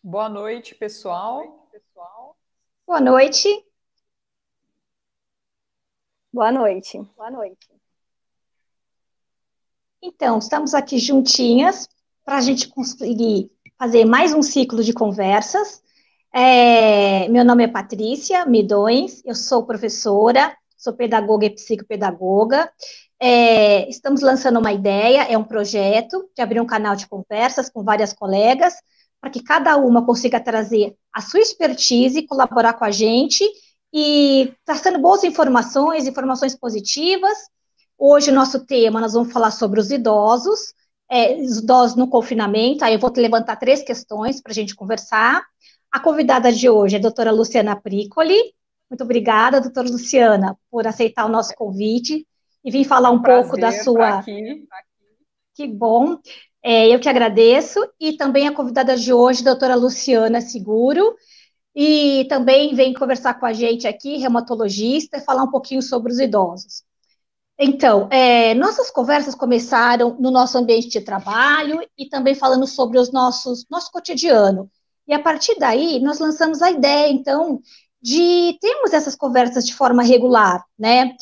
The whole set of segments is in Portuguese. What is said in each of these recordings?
Boa noite, pessoal. Boa noite. Boa noite. Então, estamos aqui juntinhas para a gente conseguir fazer mais um ciclo de conversas. Meu nome é Patrícia Midões, eu sou professora, sou pedagoga e psicopedagoga. Estamos lançando uma ideia, é um projeto de abrir um canal de conversas com várias colegas, para que cada uma consiga trazer a sua expertise, colaborar com a gente e trazendo boas informações, informações positivas. Hoje, o nosso tema, nós vamos falar sobre os idosos no confinamento. Aí eu vou te levantar 3 questões para a gente conversar. A convidada de hoje é a doutora Luciana Pricoli. Muito obrigada, doutora Luciana, por aceitar o nosso convite e vir falar um pouco da sua... Aqui. Que bom. Eu que agradeço. E também a convidada de hoje, a doutora Luciana Seguro, e também vem conversar com a gente aqui, reumatologista, e falar um pouquinho sobre os idosos. Então, nossas conversas começaram no nosso ambiente de trabalho e também falando sobre nosso cotidiano. E a partir daí, nós lançamos a ideia, então, de termos essas conversas de forma regular, né?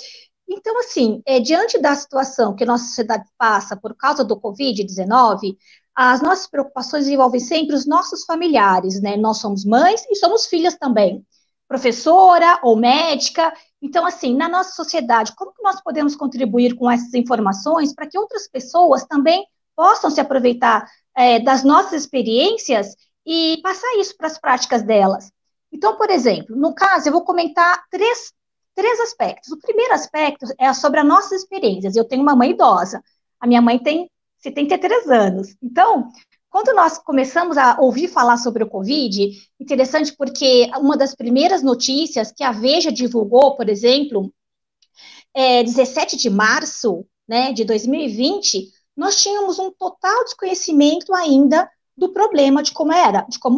Então, assim, diante da situação que a nossa sociedade passa por causa do Covid-19, as nossas preocupações envolvem sempre os nossos familiares, né? Nós somos mães e somos filhas também, professora ou médica. Então, assim, na nossa sociedade, como que nós podemos contribuir com essas informações para que outras pessoas também possam se aproveitar das nossas experiências e passar isso para as práticas delas? Então, por exemplo, no caso, eu vou comentar três aspectos. O primeiro aspecto é sobre as nossas experiências. Eu tenho uma mãe idosa. A minha mãe tem 73 anos. Então, quando nós começamos a ouvir falar sobre o Covid, interessante porque uma das primeiras notícias que a Veja divulgou, por exemplo, 17 de março, né, de 2020, nós tínhamos um total desconhecimento ainda do problema de como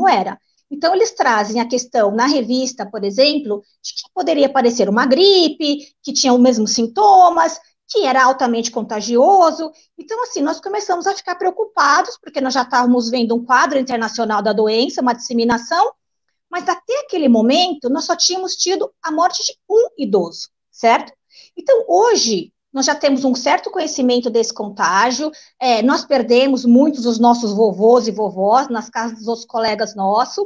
era. Então, eles trazem a questão na revista, por exemplo, de que poderia parecer uma gripe, que tinha os mesmos sintomas, que era altamente contagioso. Então, assim, nós começamos a ficar preocupados, porque nós já estávamos vendo um quadro internacional da doença, uma disseminação, mas até aquele momento, nós só tínhamos tido a morte de um idoso, certo? Então, hoje, nós já temos um certo conhecimento desse contágio, nós perdemos muitos dos nossos vovôs e vovós nas casas dos outros colegas nossos,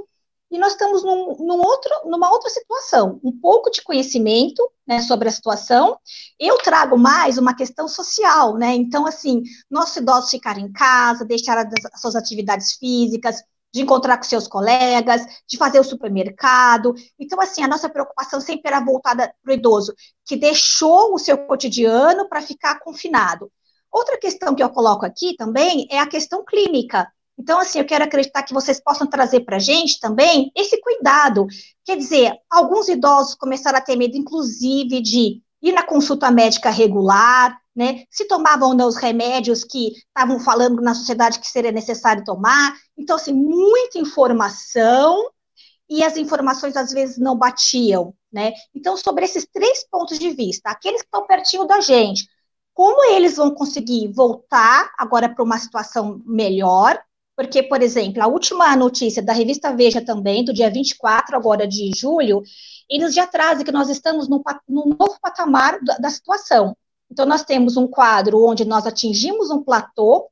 e nós estamos numa outra situação, um pouco de conhecimento, né, sobre a situação. Eu trago mais uma questão social, né? Então, assim, nossos idosos ficarem em casa, deixar as suas atividades físicas, de encontrar com seus colegas, de fazer o supermercado. Então, assim, a nossa preocupação sempre era voltada para o idoso, que deixou o seu cotidiano para ficar confinado. Outra questão que eu coloco aqui também é a questão clínica. Então, assim, eu quero acreditar que vocês possam trazer para a gente também esse cuidado. Quer dizer, alguns idosos começaram a ter medo, inclusive, de ir na consulta médica regular, né? Se tomavam ou não os remédios que estavam falando na sociedade que seria necessário tomar. Então, assim, muita informação e as informações às vezes não batiam, né? Então, sobre esses 3 pontos de vista, aqueles que estão pertinho da gente, como eles vão conseguir voltar agora para uma situação melhor? Porque, por exemplo, a última notícia da revista Veja também, do dia 24 agora de julho, eles já trazem que nós estamos num novo patamar da situação. Então, nós temos um quadro onde nós atingimos um platô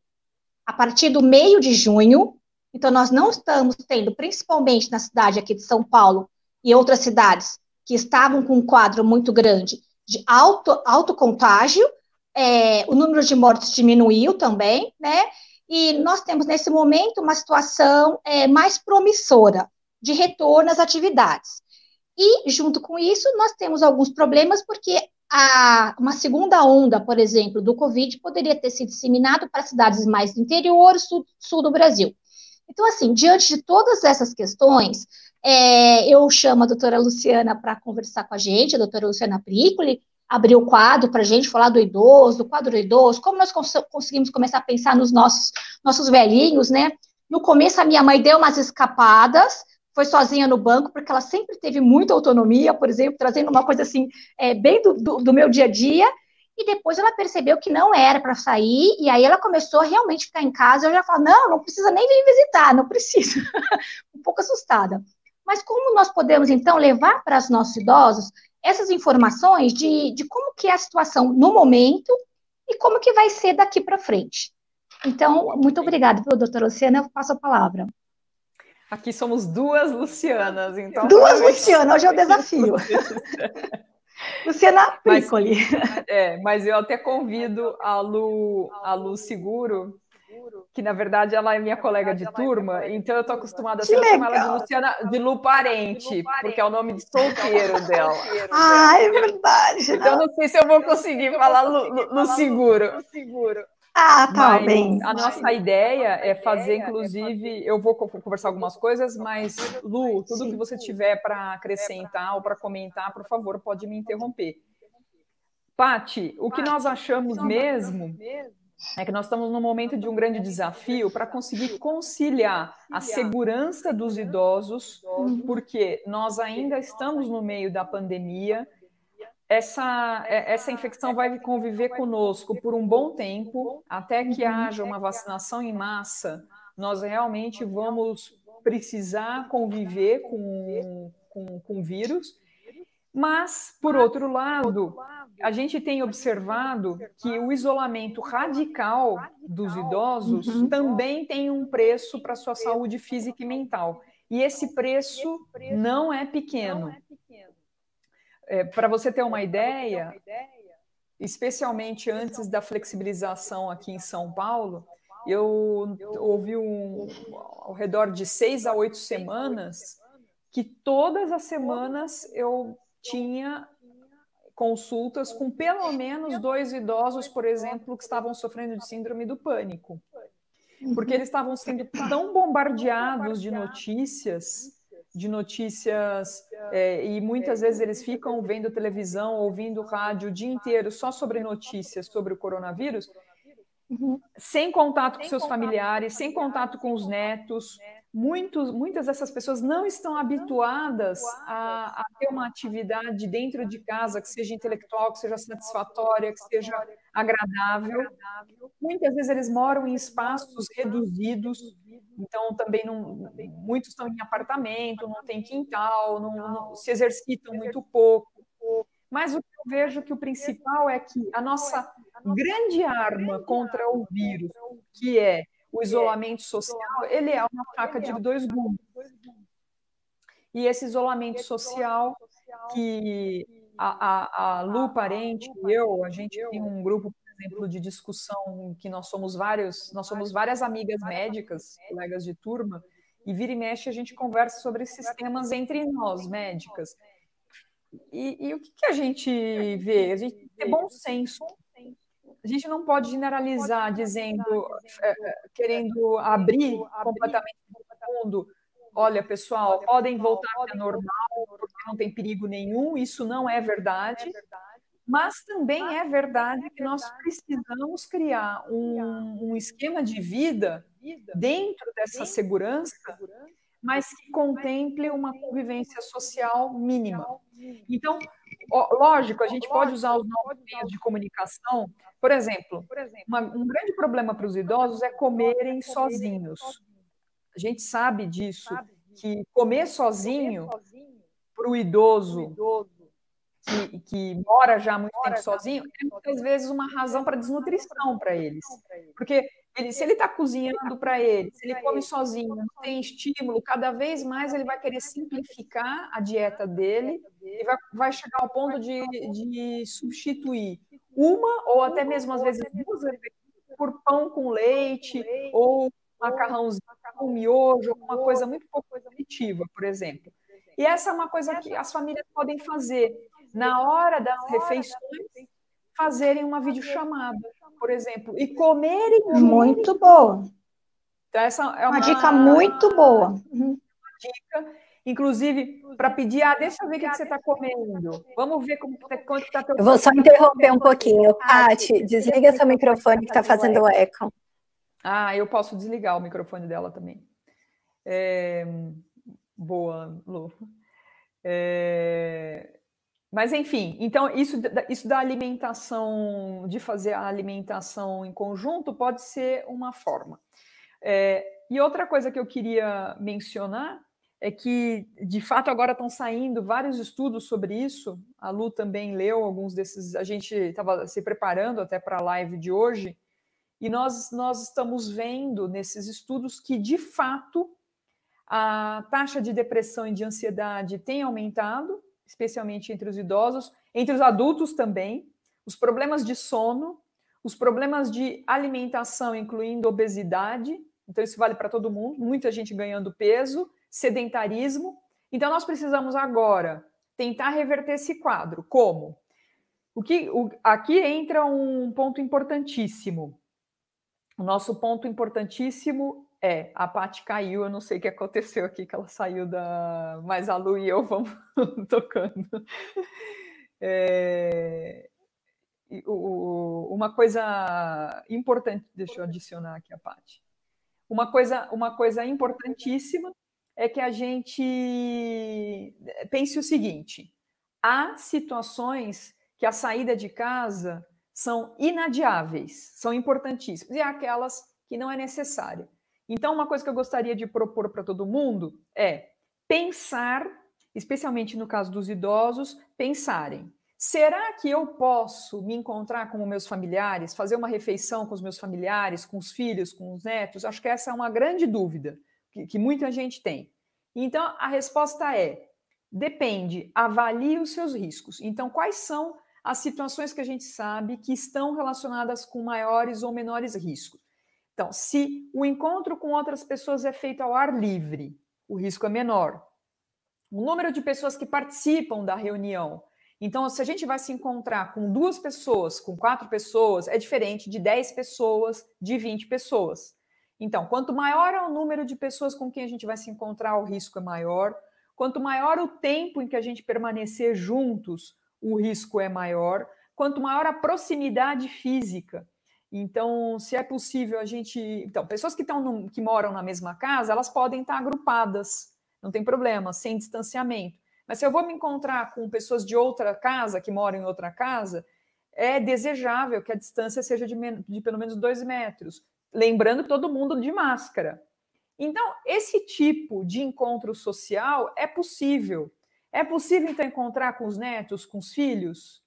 a partir do meio de junho. Então, nós não estamos tendo, principalmente na cidade aqui de São Paulo e outras cidades que estavam com um quadro muito grande de alto contágio, o número de mortes diminuiu também, né? E nós temos, nesse momento, uma situação mais promissora de retorno às atividades. E, junto com isso, nós temos alguns problemas, porque uma segunda onda, por exemplo, do Covid poderia ter sido disseminado para cidades mais do interior, sul do Brasil. Então, assim, diante de todas essas questões, eu chamo a doutora Luciana para conversar com a gente, a doutora Luciana Pricoli, abrir o quadro para a gente falar do quadro do idoso, como nós conseguimos começar a pensar nos nossos velhinhos, né? No começo, a minha mãe deu umas escapadas, foi sozinha no banco, porque ela sempre teve muita autonomia, por exemplo, trazendo uma coisa assim, bem do meu dia a dia, e depois ela percebeu que não era para sair, e aí ela começou a realmente ficar em casa. Eu já falo, não precisa nem vir visitar, não precisa. um pouco assustada. Mas como nós podemos, então, levar para os nossos idosos essas informações de como que é a situação no momento e como que vai ser daqui para frente? Então, muito obrigada, doutora Luciana, eu passo a palavra. Aqui somos duas Lucianas, então... Duas Lucianas, hoje é o desafio. Luciana Piccoli. Mas eu até convido a Lu Seguro, que na verdade ela é minha colega de turma, então eu tô acostumada a chamar ela de Luciana, de Lu Parente, porque é o nome de solteiro dela. Ah, é verdade. Então não sei se eu vou conseguir falar Lu Seguro. Ah, tá bem. A nossa ideia é fazer, inclusive, eu vou conversar algumas coisas, mas, Lu, tudo que você tiver para acrescentar ou para comentar, por favor, pode me interromper. Pati, o que nós achamos mesmo é que nós estamos num momento de um grande desafio para conseguir conciliar a segurança dos idosos, porque nós ainda estamos no meio da pandemia. Essa infecção vai conviver conosco por um bom tempo, até que haja uma vacinação em massa. Nós realmente vamos precisar conviver com o vírus. Mas, por outro lado, a gente tem observado que o isolamento radical dos idosos também tem um preço para a sua saúde física e mental. E esse preço não é pequeno. Para você ter uma ideia, especialmente antes da flexibilização aqui em São Paulo, eu ouvi ao redor de 6 a 8 semanas que todas as semanas eu tinha consultas com pelo menos 2 idosos, por exemplo, que estavam sofrendo de síndrome do pânico. Porque eles estavam sendo tão bombardeados de notícias, e muitas vezes eles ficam vendo televisão, ouvindo rádio o dia inteiro só sobre notícias sobre o coronavírus, sem contato com seus familiares, sem contato com os netos. Muitas dessas pessoas não estão habituadas a ter uma atividade dentro de casa que seja intelectual, que seja satisfatória, que seja agradável. Muitas vezes eles moram em espaços reduzidos, então também muitos estão em apartamento, não tem quintal, não se exercitam muito pouco. Mas o que eu vejo que o principal é que a nossa grande arma contra o vírus, que é o isolamento social, ele é uma faca de 2 gumes. E esse isolamento social, que a Lu Parente e eu, a gente tem um grupo, por exemplo, de discussão que nós somos várias amigas médicas, colegas de turma, e vira e mexe a gente conversa sobre esses temas entre nós, médicas. E o que a gente vê? A gente tem que ter bom senso. A gente não pode generalizar dizendo, querendo abrir completamente o mundo. Olha, pessoal, podem voltar a normal, porque não tem perigo nenhum. Isso não é verdade. Mas também é verdade que nós precisamos criar um esquema de vida dentro dessa segurança, mas que contemple uma convivência social mínima. Então, lógico, a gente pode usar os novos meios de comunicação. Por exemplo, um grande problema para os idosos é comerem sozinhos. A gente sabe disso, que comer sozinho para o idoso que mora já há muito tempo sozinho é muitas vezes uma razão para desnutrição para eles. Porque se ele está cozinhando para ele, se ele come sozinho, não tem estímulo, cada vez mais ele vai querer simplificar a dieta dele e vai chegar ao ponto de substituir uma ou até mesmo às vezes 2 refeições por pão com leite ou macarrãozinho com miojo, uma coisa muito pouco nutritiva, por exemplo. E essa é uma coisa que as famílias podem fazer. Na hora das refeições, fazerem uma videochamada, por exemplo, e comerem. Muito boa. Então, essa é uma dica muito boa. Uma dica, inclusive, para pedir, deixa eu ver o que você está comendo. Vamos ver quanto está teu. Eu vou só interromper um pouquinho. Pati, desliga seu microfone que está fazendo eco. Eu posso desligar o microfone dela também. Boa, Lu. Mas, enfim, então, isso da alimentação, de fazer a alimentação em conjunto, pode ser uma forma. E outra coisa que eu queria mencionar é que, de fato, agora estão saindo vários estudos sobre isso. A Lu também leu alguns desses. A gente estava se preparando até para a live de hoje, e nós estamos vendo nesses estudos que, de fato, a taxa de depressão e de ansiedade tem aumentado, especialmente entre os idosos, entre os adultos também, os problemas de sono, os problemas de alimentação, incluindo obesidade, então isso vale para todo mundo, muita gente ganhando peso, sedentarismo. Então nós precisamos agora tentar reverter esse quadro. Como? Aqui entra um ponto importantíssimo. O nosso ponto importantíssimo é, a Paty caiu, eu não sei o que aconteceu aqui, que ela saiu da... Mas a Lu e eu vamos tocando. Uma coisa importante, deixa eu adicionar aqui a Paty. Uma coisa importantíssima é que a gente pense o seguinte: há situações que a saída de casa são inadiáveis, são importantíssimas, e há aquelas que não é necessária. Então, uma coisa que eu gostaria de propor para todo mundo é pensar, especialmente no caso dos idosos, pensarem: será que eu posso me encontrar com meus familiares, fazer uma refeição com os meus familiares, com os filhos, com os netos? Acho que essa é uma grande dúvida que muita gente tem. Então, a resposta é: depende, avalie os seus riscos. Então, quais são as situações que a gente sabe que estão relacionadas com maiores ou menores riscos? Então, se o encontro com outras pessoas é feito ao ar livre, o risco é menor. O número de pessoas que participam da reunião. Então, se a gente vai se encontrar com 2 pessoas, com 4 pessoas, é diferente de 10 pessoas, de 20 pessoas. Então, quanto maior é o número de pessoas com quem a gente vai se encontrar, o risco é maior. Quanto maior o tempo em que a gente permanecer juntos, o risco é maior. Quanto maior a proximidade física. Então, se é possível a gente... Então, pessoas que moram na mesma casa, elas podem estar agrupadas, não tem problema, sem distanciamento. Mas se eu vou me encontrar com pessoas de outra casa, que moram em outra casa, é desejável que a distância seja de pelo menos 2 metros. Lembrando que todo mundo de máscara. Então, esse tipo de encontro social é possível. É possível, então, encontrar com os netos, com os filhos?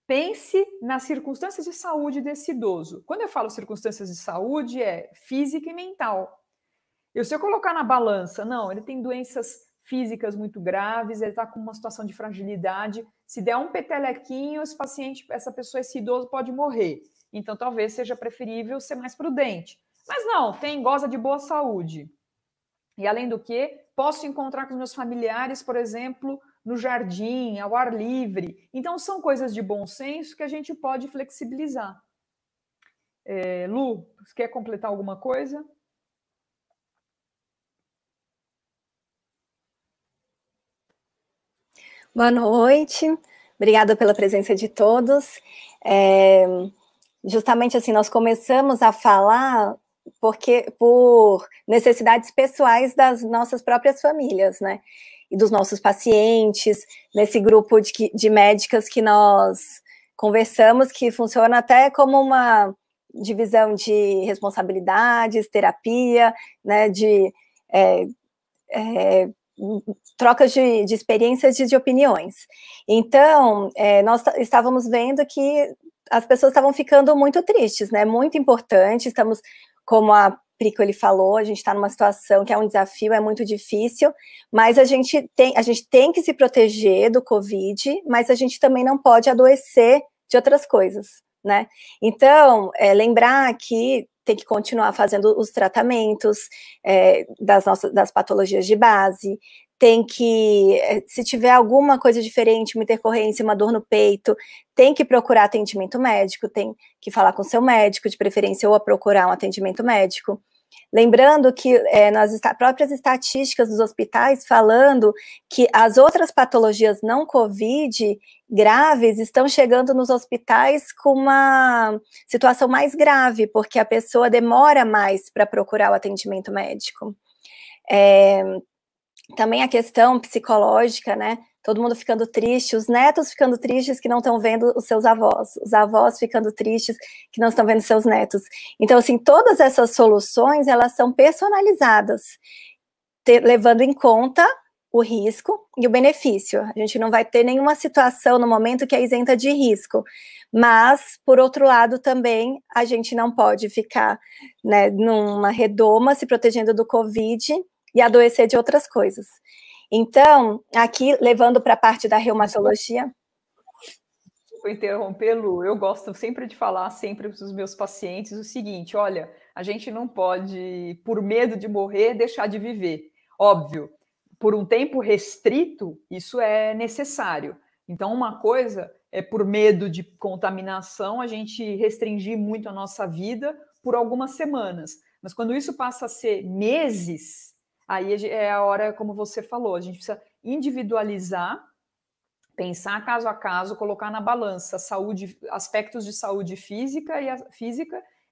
Pense nas circunstâncias de saúde desse idoso. Quando eu falo circunstâncias de saúde, é física e mental. Se eu colocar na balança, não, ele tem doenças físicas muito graves, ele está com uma situação de fragilidade, se der um petelequinho, essa pessoa, esse idoso pode morrer. Então, talvez seja preferível ser mais prudente. Mas não, goza de boa saúde. E, além do que, posso encontrar com os meus familiares, por exemplo, no jardim, ao ar livre. Então, são coisas de bom senso que a gente pode flexibilizar. Lu, você quer completar alguma coisa? Boa noite, obrigada pela presença de todos. Justamente assim, nós começamos a falar por necessidades pessoais das nossas próprias famílias, né? E dos nossos pacientes, nesse grupo de médicas que nós conversamos, que funciona até como uma divisão de responsabilidades, terapia, né? Trocas de experiências e de opiniões. Então, nós estávamos vendo que as pessoas estavam ficando muito tristes, né? Muito importante, estamos, como a Prico falou, a gente está numa situação que é um desafio, é muito difícil, mas a gente tem que se proteger do Covid, mas a gente também não pode adoecer de outras coisas, né? Então, lembrar que tem que continuar fazendo os tratamentos das patologias de base, tem que, se tiver alguma coisa diferente, uma intercorrência, uma dor no peito, tem que procurar atendimento médico, tem que falar com seu médico, de preferência, ou a procurar um atendimento médico. Lembrando que nas próprias estatísticas dos hospitais falando que as outras patologias não COVID graves estão chegando nos hospitais com uma situação mais grave, porque a pessoa demora mais para procurar o atendimento médico. Também a questão psicológica, né? Todo mundo ficando triste, os netos ficando tristes que não estão vendo os seus avós, os avós ficando tristes que não estão vendo seus netos. Então, assim, todas essas soluções, elas são personalizadas. levando em conta o risco e o benefício. A gente não vai ter nenhuma situação no momento que é isenta de risco, mas, por outro lado, também a gente não pode ficar, né, numa redoma se protegendo do Covid e adoecer de outras coisas. Então, aqui, levando para a parte da reumatologia... Vou interromper, Lu, eu gosto sempre de falar sempre para os meus pacientes o seguinte, olha, a gente não pode, por medo de morrer, deixar de viver. Óbvio, por um tempo restrito, isso é necessário. Então, uma coisa é, por medo de contaminação, a gente restringir muito a nossa vida por algumas semanas. Mas quando isso passa a ser meses, aí é a hora, como você falou, a gente precisa individualizar, pensar caso a caso, colocar na balança saúde, aspectos de saúde física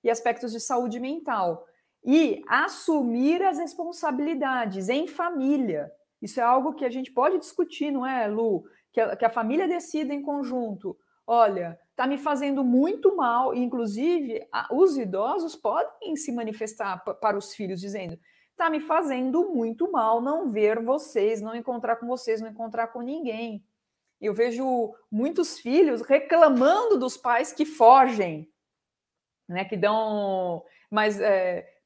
e aspectos de saúde mental. E assumir as responsabilidades em família. Isso é algo que a gente pode discutir, não é, Lu? Que a família decida em conjunto. Olha, está me fazendo muito mal, e inclusive os idosos podem se manifestar para os filhos, dizendo: está me fazendo muito mal não ver vocês, não encontrar com vocês, não encontrar com ninguém. Eu vejo muitos filhos reclamando dos pais que fogem, né? Que dão... Mas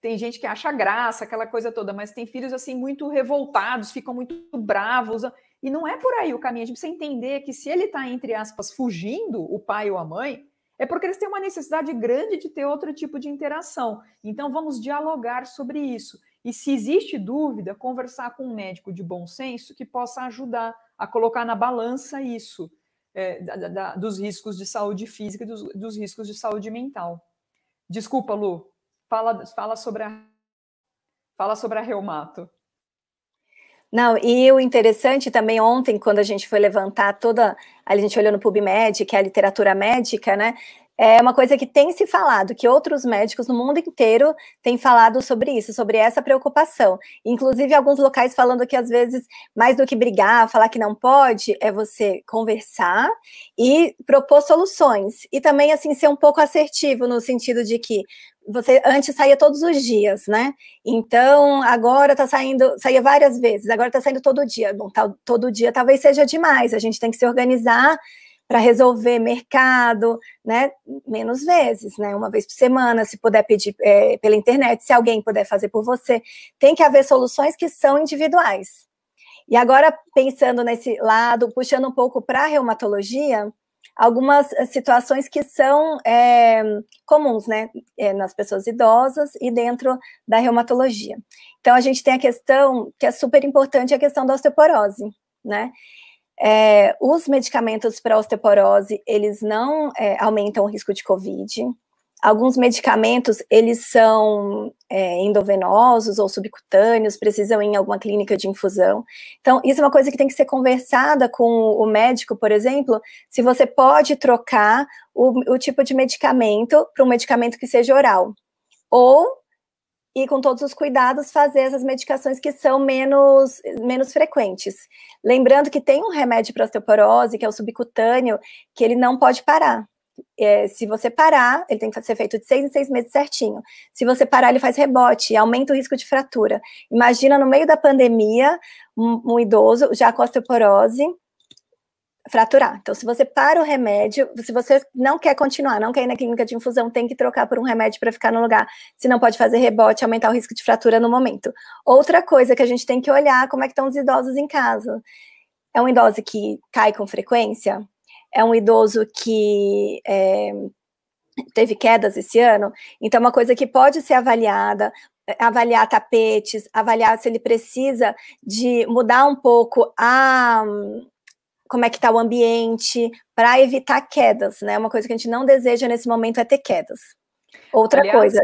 tem gente que acha graça, aquela coisa toda, mas tem filhos assim muito revoltados, ficam muito bravos, e não é por aí o caminho. A gente precisa entender que se ele está, entre aspas, fugindo, o pai ou a mãe, é porque eles têm uma necessidade grande de ter outro tipo de interação. Então vamos dialogar sobre isso. E se existe dúvida, conversar com um médico de bom senso que possa ajudar a colocar na balança isso, dos riscos de saúde física e dos riscos de saúde mental. Desculpa, Lu, fala sobre a reumato. Não, e o interessante também, ontem, quando a gente foi levantar a gente olhou no PubMed, que é a literatura médica, né? É uma coisa que tem se falado, que outros médicos no mundo inteiro têm falado sobre isso, sobre essa preocupação. Inclusive, alguns locais falando que, às vezes, mais do que brigar, falar que não pode, é você conversar e propor soluções. E também, assim, ser um pouco assertivo, no sentido de que você antes saía todos os dias, né? Então, agora saía várias vezes, agora está saindo todo dia. Bom, todo dia talvez seja demais, a gente tem que se organizar para resolver mercado, né, menos vezes, né, uma vez por semana, se puder pedir pela internet, se alguém puder fazer por você, tem que haver soluções que são individuais. E agora, pensando nesse lado, puxando um pouco para a reumatologia, algumas situações que são comuns, né, nas pessoas idosas e dentro da reumatologia. Então, a gente tem a questão, que é super importante, a questão da osteoporose, né. Os medicamentos para osteoporose, eles não aumentam o risco de COVID. Alguns medicamentos, eles são endovenosos ou subcutâneos, precisam ir em alguma clínica de infusão. Então, isso é uma coisa que tem que ser conversada com o médico, por exemplo, se você pode trocar o tipo de medicamento para um medicamento que seja oral. Ou, e com todos os cuidados, fazer essas medicações que são menos frequentes. Lembrando que tem um remédio para osteoporose, que é o subcutâneo, que ele não pode parar. Se você parar, ele tem que ser feito de 6 em 6 meses certinho. Se você parar, ele faz rebote, aumenta o risco de fratura. Imagina, no meio da pandemia, um idoso já com osteoporose, fraturar. Então, se você para o remédio, se você não quer continuar, não quer ir na clínica de infusão, tem que trocar por um remédio para ficar no lugar. Se não pode fazer rebote, aumentar o risco de fratura no momento. Outra coisa que a gente tem que olhar, como é que estão os idosos em casa. É um idoso que cai com frequência? É um idoso que teve quedas esse ano? Então, é uma coisa que pode ser avaliada, avaliar tapetes, avaliar se ele precisa de mudar um pouco como é que está o ambiente, para evitar quedas, né? Uma coisa que a gente não deseja nesse momento é ter quedas. Outra coisa...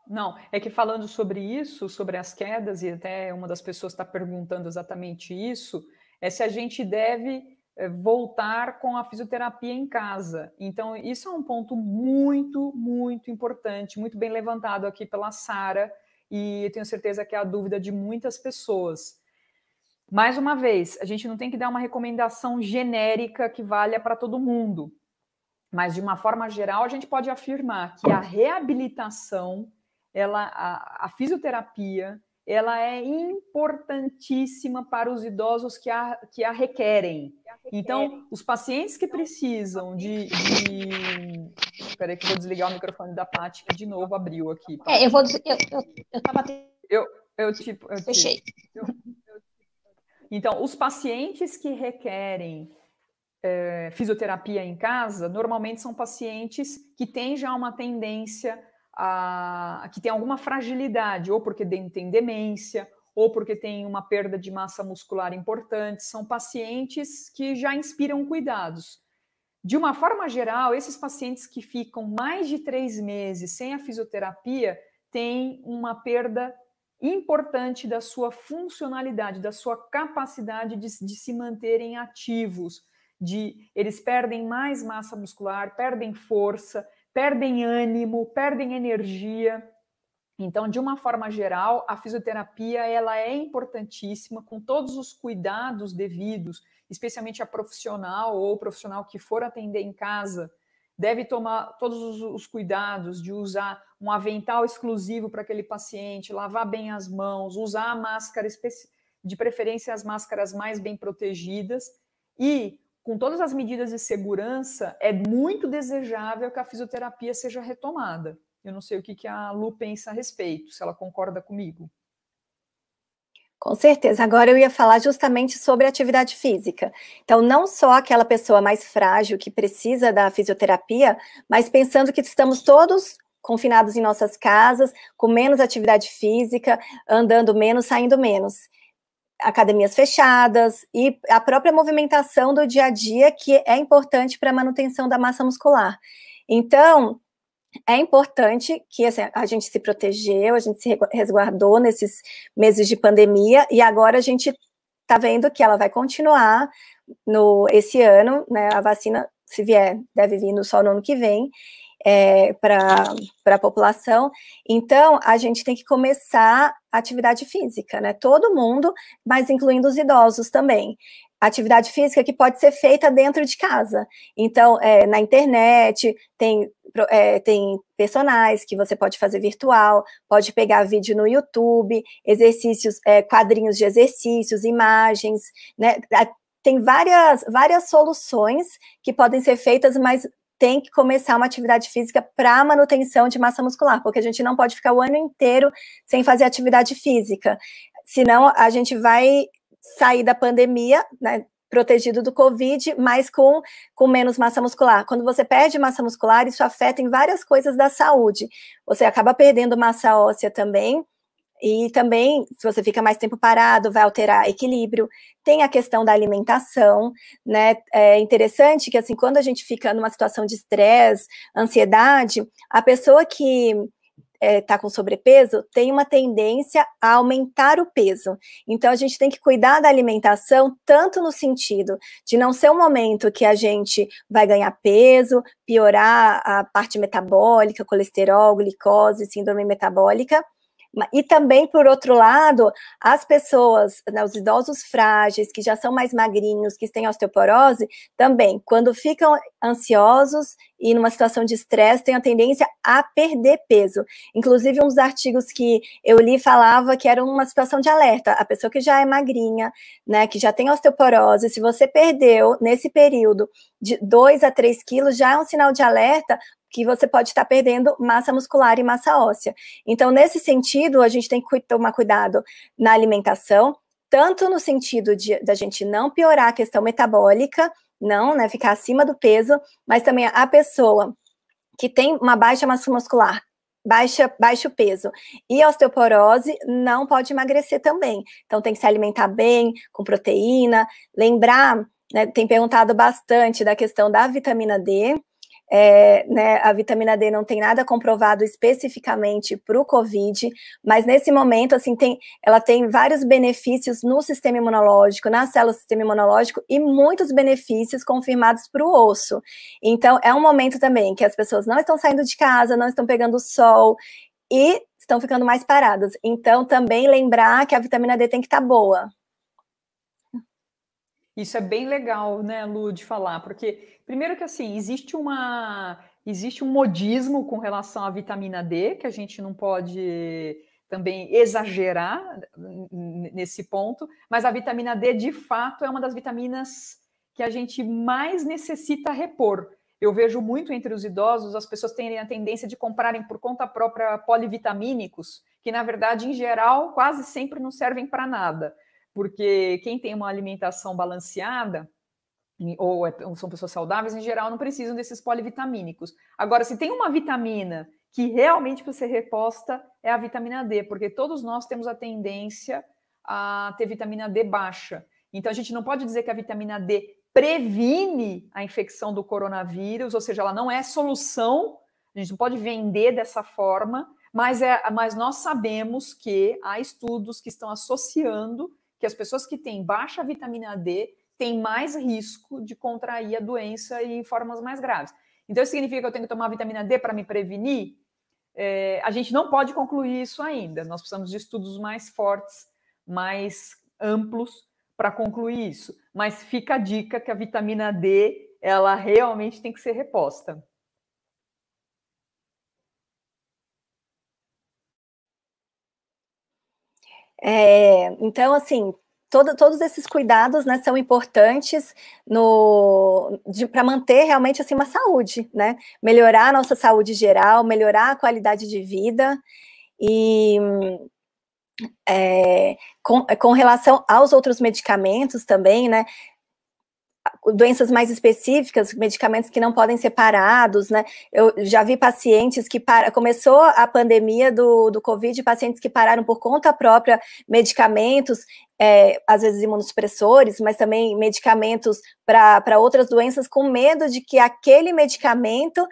Não, é que falando sobre isso, sobre as quedas, e até uma das pessoas está perguntando exatamente isso, é se a gente deve voltar com a fisioterapia em casa. Então, isso é um ponto muito, muito importante, muito bem levantado aqui pela Sara, e eu tenho certeza que é a dúvida de muitas pessoas. Mais uma vez, a gente não tem que dar uma recomendação genérica que valha para todo mundo, mas de uma forma geral a gente pode afirmar que a reabilitação, a fisioterapia, ela é importantíssima para os idosos que a requerem. Então, os pacientes que precisam Espera aí que eu vou desligar o microfone da Paty, que de novo abriu aqui. Paty. Eu tava... Eu fechei. Então, os pacientes que requerem fisioterapia em casa, normalmente são pacientes que têm já uma tendência que tem alguma fragilidade, ou porque tem demência, ou porque tem uma perda de massa muscular importante. São pacientes que já inspiram cuidados. De uma forma geral, esses pacientes que ficam mais de 3 meses sem a fisioterapia têm uma perda importante da sua funcionalidade, da sua capacidade de se manterem ativos. Eles perdem mais massa muscular, perdem força, perdem ânimo, perdem energia. Então, de uma forma geral, a fisioterapia ela é importantíssima, com todos os cuidados devidos, especialmente a profissional ou o profissional que for atender em casa, deve tomar todos os cuidados de usar um avental exclusivo para aquele paciente, lavar bem as mãos, usar a máscara, de preferência as máscaras mais bem protegidas, e com todas as medidas de segurança, é muito desejável que a fisioterapia seja retomada. Eu não sei o que a Lu pensa a respeito, se ela concorda comigo. Com certeza. Agora eu ia falar justamente sobre atividade física. Então, não só aquela pessoa mais frágil que precisa da fisioterapia, mas pensando que estamos todos confinados em nossas casas, com menos atividade física, andando menos, saindo menos. Academias fechadas e a própria movimentação do dia a dia, que é importante para a manutenção da massa muscular. Então, é importante que assim, a gente se protegeu, a gente se resguardou nesses meses de pandemia, e agora a gente está vendo que ela vai continuar esse ano, né? A vacina, se vier, deve vir só no ano que vem, para a população. Então, a gente tem que começar a atividade física, né? Todo mundo, mas incluindo os idosos também. Atividade física que pode ser feita dentro de casa. Então, na internet, tem personagens que você pode fazer virtual, pode pegar vídeo no YouTube, exercícios, quadrinhos de exercícios, imagens, né? Tem várias soluções que podem ser feitas, mas tem que começar uma atividade física para manutenção de massa muscular, porque a gente não pode ficar o ano inteiro sem fazer atividade física, senão a gente vai sair da pandemia, né, protegido do Covid, mas com menos massa muscular. Quando você perde massa muscular, isso afeta em várias coisas da saúde. Você acaba perdendo massa óssea também, e também, se você fica mais tempo parado, vai alterar equilíbrio. Tem a questão da alimentação, né? É interessante que, assim, quando a gente fica numa situação de estresse, ansiedade, a pessoa que está com sobrepeso tem uma tendência a aumentar o peso. Então, a gente tem que cuidar da alimentação, tanto no sentido de não ser um momento que a gente vai ganhar peso, piorar a parte metabólica, colesterol, glicose, síndrome metabólica, e também, por outro lado, as pessoas, né, os idosos frágeis, que já são mais magrinhos, que têm osteoporose, também, quando ficam ansiosos e numa situação de estresse, têm a tendência a perder peso. Inclusive, um dos artigos que eu li falava que era uma situação de alerta. A pessoa que já é magrinha, né, que já tem osteoporose, se você perdeu, nesse período, de 2 a 3 quilos, já é um sinal de alerta que você pode estar perdendo massa muscular e massa óssea. Então, nesse sentido, a gente tem que tomar cuidado na alimentação, tanto no sentido da gente não piorar a questão metabólica, não, né, ficar acima do peso, mas também a pessoa que tem uma baixa massa muscular, baixo peso e osteoporose, não pode emagrecer também. Então, tem que se alimentar bem, com proteína, lembrar, né, tem perguntado bastante da questão da vitamina D, né, a vitamina D não tem nada comprovado especificamente para o COVID, mas nesse momento, assim, ela tem vários benefícios no sistema imunológico, nas células do sistema imunológico, e muitos benefícios confirmados para o osso. Então, é um momento também que as pessoas não estão saindo de casa, não estão pegando sol, e estão ficando mais paradas. Então, também lembrar que a vitamina D tem que estar boa. Isso é bem legal, né, Lu, de falar, porque, primeiro que, assim, existe um modismo com relação à vitamina D, que a gente não pode também exagerar nesse ponto, mas a vitamina D, de fato, é uma das vitaminas que a gente mais necessita repor. Eu vejo muito entre os idosos as pessoas terem a tendência de comprarem por conta própria polivitamínicos, que, na verdade, em geral, quase sempre não servem para nada, porque quem tem uma alimentação balanceada, ou são pessoas saudáveis, em geral, não precisam desses polivitamínicos. Agora, se tem uma vitamina que realmente precisa ser reposta, é a vitamina D, porque todos nós temos a tendência a ter vitamina D baixa. Então, a gente não pode dizer que a vitamina D previne a infecção do coronavírus, ou seja, ela não é solução, a gente não pode vender dessa forma, mas nós sabemos que há estudos que estão associando que as pessoas que têm baixa vitamina D têm mais risco de contrair a doença em formas mais graves. Então, isso significa que eu tenho que tomar vitamina D para me prevenir? A gente não pode concluir isso ainda. Nós precisamos de estudos mais fortes, mais amplos para concluir isso. Mas fica a dica que a vitamina D, ela realmente tem que ser reposta. Então, assim, todos esses cuidados, né, são importantes para manter realmente assim, uma saúde, né? Melhorar a nossa saúde geral, melhorar a qualidade de vida e com relação aos outros medicamentos também, né? Doenças mais específicas, medicamentos que não podem ser parados, né? Eu já vi pacientes que começou a pandemia do Covid, pacientes que pararam por conta própria medicamentos, às vezes imunossupressores, mas também medicamentos para outras doenças, com medo de que aquele medicamento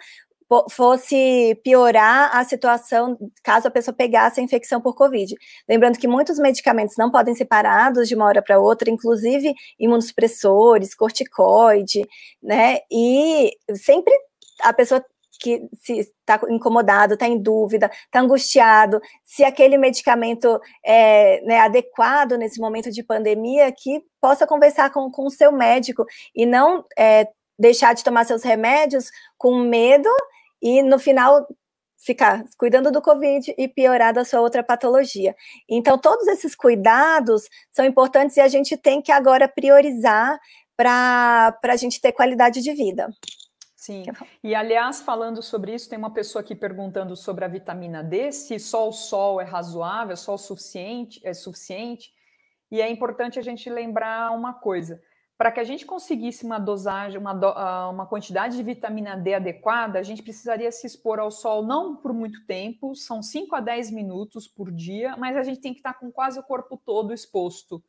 fosse piorar a situação caso a pessoa pegasse a infecção por Covid. Lembrando que muitos medicamentos não podem ser parados de uma hora para outra, inclusive imunossupressores, corticoide, né? E sempre a pessoa que se está incomodado, está em dúvida, está angustiado, se aquele medicamento é, né, adequado nesse momento de pandemia, que possa conversar com o seu médico e não deixar de tomar seus remédios com medo e no final ficar cuidando do Covid e piorar da sua outra patologia. Então, todos esses cuidados são importantes e a gente tem que agora priorizar para a gente ter qualidade de vida. Sim, e aliás, falando sobre isso, tem uma pessoa aqui perguntando sobre a vitamina D, se só o sol é razoável, só o suficiente, e é importante a gente lembrar uma coisa, para que a gente conseguisse uma dosagem, uma quantidade de vitamina D adequada, a gente precisaria se expor ao sol não por muito tempo, são 5 a 10 minutos por dia, mas a gente tem que estar com quase o corpo todo exposto,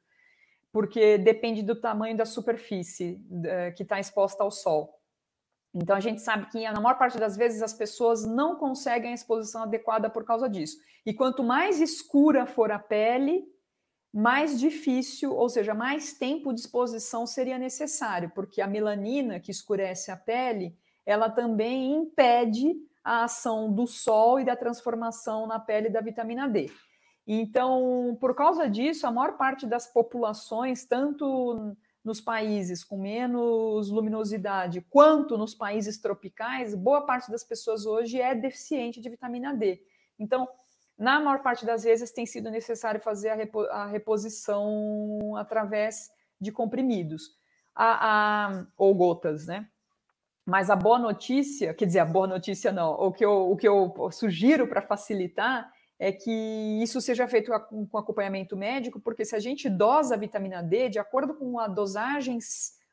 porque depende do tamanho da superfície que está exposta ao sol. Então, a gente sabe que, na maior parte das vezes, as pessoas não conseguem a exposição adequada por causa disso. E quanto mais escura for a pele, mais difícil, ou seja, mais tempo de exposição seria necessário, porque a melanina, que escurece a pele, ela também impede a ação do sol e da transformação na pele da vitamina D. Então, por causa disso, a maior parte das populações, tanto nos países com menos luminosidade, quanto nos países tropicais, boa parte das pessoas hoje é deficiente de vitamina D. Então, na maior parte das vezes, tem sido necessário fazer a reposição através de comprimidos, ou gotas, né? Mas a boa notícia, quer dizer, a boa notícia não, o que eu sugiro para facilitar é que isso seja feito com acompanhamento médico, porque se a gente dosa a vitamina D, de acordo com a dosagem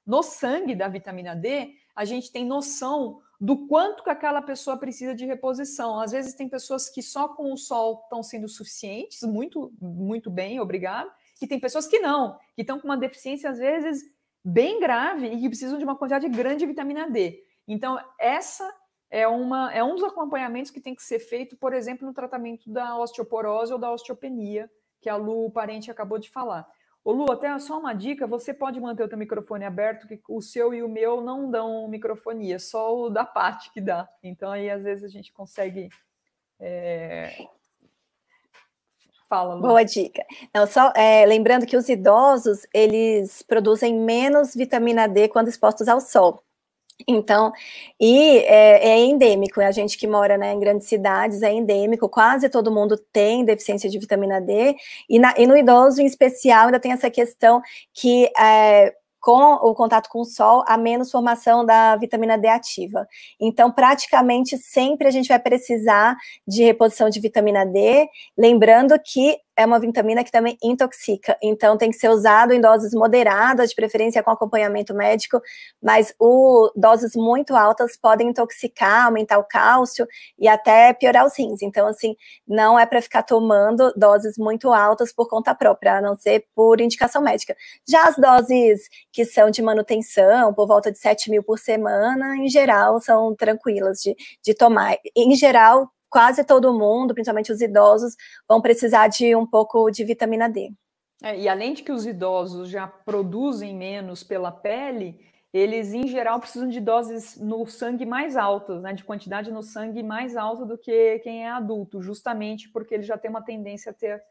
no sangue da vitamina D, a gente tem noção do quanto que aquela pessoa precisa de reposição. Às vezes tem pessoas que só com o sol estão sendo suficientes, muito, muito bem, obrigado, e tem pessoas que não, que estão com uma deficiência, às vezes, bem grave e que precisam de uma quantidade grande de vitamina D. Então, essa é um dos acompanhamentos que tem que ser feito, por exemplo, no tratamento da osteoporose ou da osteopenia, que a Lu Parente acabou de falar. Ô Lu, até só uma dica, você pode manter o teu microfone aberto, que o seu e o meu não dão microfonia, só o da Paty que dá. Então, aí, às vezes, a gente consegue... Fala, Lu. Boa dica. Não, só lembrando que os idosos, eles produzem menos vitamina D quando expostos ao sol. Então, é endêmico, a gente que mora, né, em grandes cidades é endêmico, quase todo mundo tem deficiência de vitamina D, e no idoso em especial ainda tem essa questão que com o contato com o sol, há menos formação da vitamina D ativa. Então, praticamente sempre a gente vai precisar de reposição de vitamina D, lembrando que é uma vitamina que também intoxica, então tem que ser usado em doses moderadas, de preferência com acompanhamento médico, mas doses muito altas podem intoxicar, aumentar o cálcio e até piorar os rins. Então, assim, não é para ficar tomando doses muito altas por conta própria, a não ser por indicação médica. Já as doses que são de manutenção, por volta de 7.000 por semana, em geral, são tranquilas de tomar. Em geral, quase todo mundo, principalmente os idosos, vão precisar de um pouco de vitamina D. E além de que os idosos já produzem menos pela pele, eles, em geral, precisam de doses no sangue mais altas, né, de quantidade no sangue mais alta do que quem é adulto, justamente porque ele já tem uma tendência a ter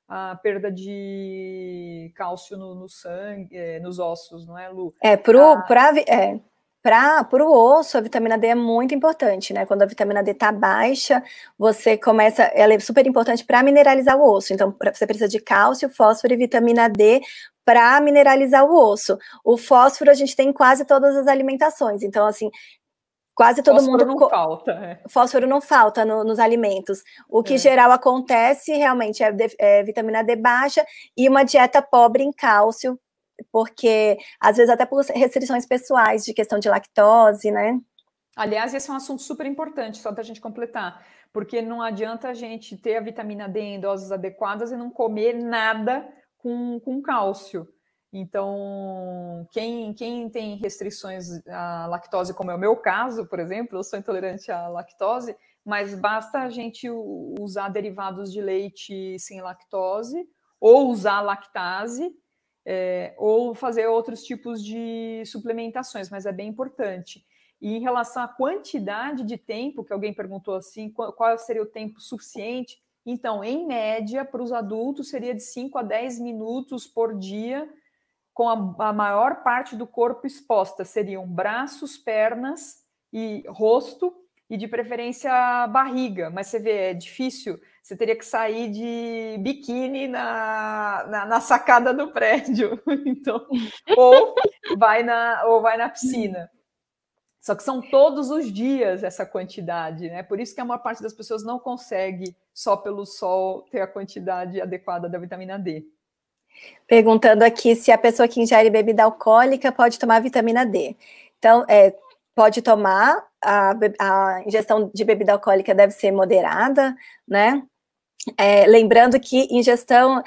a perda de cálcio no sangue, nos ossos, não é, Lu? Para o osso, a vitamina D é muito importante, né? Quando a vitamina D está baixa, ela é super importante para mineralizar o osso. Então, você precisa de cálcio, fósforo e vitamina D para mineralizar o osso. O fósforo a gente tem em quase todas as alimentações. Então, assim, quase todo mundo... Fósforo não falta. Fósforo não falta nos alimentos. O que geral acontece realmente é vitamina D baixa e uma dieta pobre em cálcio, porque, às vezes, até por restrições pessoais, de questão de lactose, né? Aliás, esse é um assunto super importante, só para a gente completar, porque não adianta a gente ter a vitamina D em doses adequadas e não comer nada com cálcio. Então, quem tem restrições à lactose, como é o meu caso, por exemplo, eu sou intolerante à lactose, mas basta a gente usar derivados de leite sem lactose, ou usar lactase, ou fazer outros tipos de suplementações, mas é bem importante. E em relação à quantidade de tempo, que alguém perguntou assim, qual seria o tempo suficiente? Então, em média, para os adultos, seria de 5 a 10 minutos por dia, com a maior parte do corpo exposta. Seriam braços, pernas e rosto, e de preferência barriga. Mas você vê, é difícil, você teria que sair de biquíni na sacada do prédio. Então, ou vai na piscina. Só que são todos os dias essa quantidade, né? Por isso que a maior parte das pessoas não consegue, só pelo sol, ter a quantidade adequada da vitamina D. Perguntando aqui se a pessoa que ingere bebida alcoólica pode tomar vitamina D. Então, pode tomar, a ingestão de bebida alcoólica deve ser moderada, né? Lembrando que ingestão,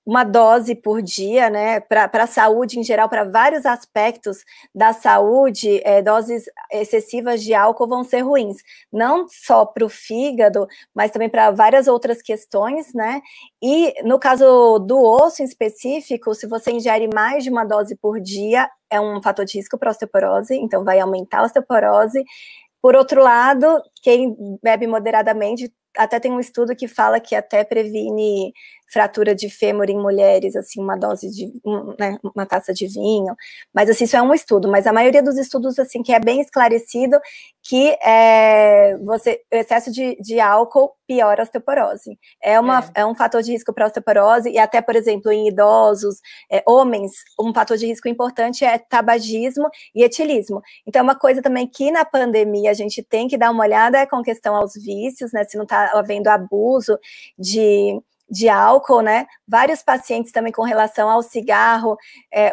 uma dose por dia, né, para a saúde em geral, para vários aspectos da saúde, doses excessivas de álcool vão ser ruins, não só para o fígado, mas também para várias outras questões, né, e no caso do osso em específico, se você ingere mais de uma dose por dia, é um fator de risco para osteoporose, então vai aumentar a osteoporose. Por outro lado, quem bebe moderadamente, até tem um estudo que fala que até previne fratura de fêmur em mulheres, assim, uma dose de, uma taça de vinho, mas assim, isso é um estudo, mas a maioria dos estudos, assim, que é bem esclarecido que o excesso de álcool piora a osteoporose, é um fator de risco para a osteoporose, e até, por exemplo, em idosos, homens, um fator de risco importante é tabagismo e etilismo, então é uma coisa também que na pandemia a gente tem que dar uma olhada com questão aos vícios, né, se não está havendo abuso de álcool, né, vários pacientes também com relação ao cigarro,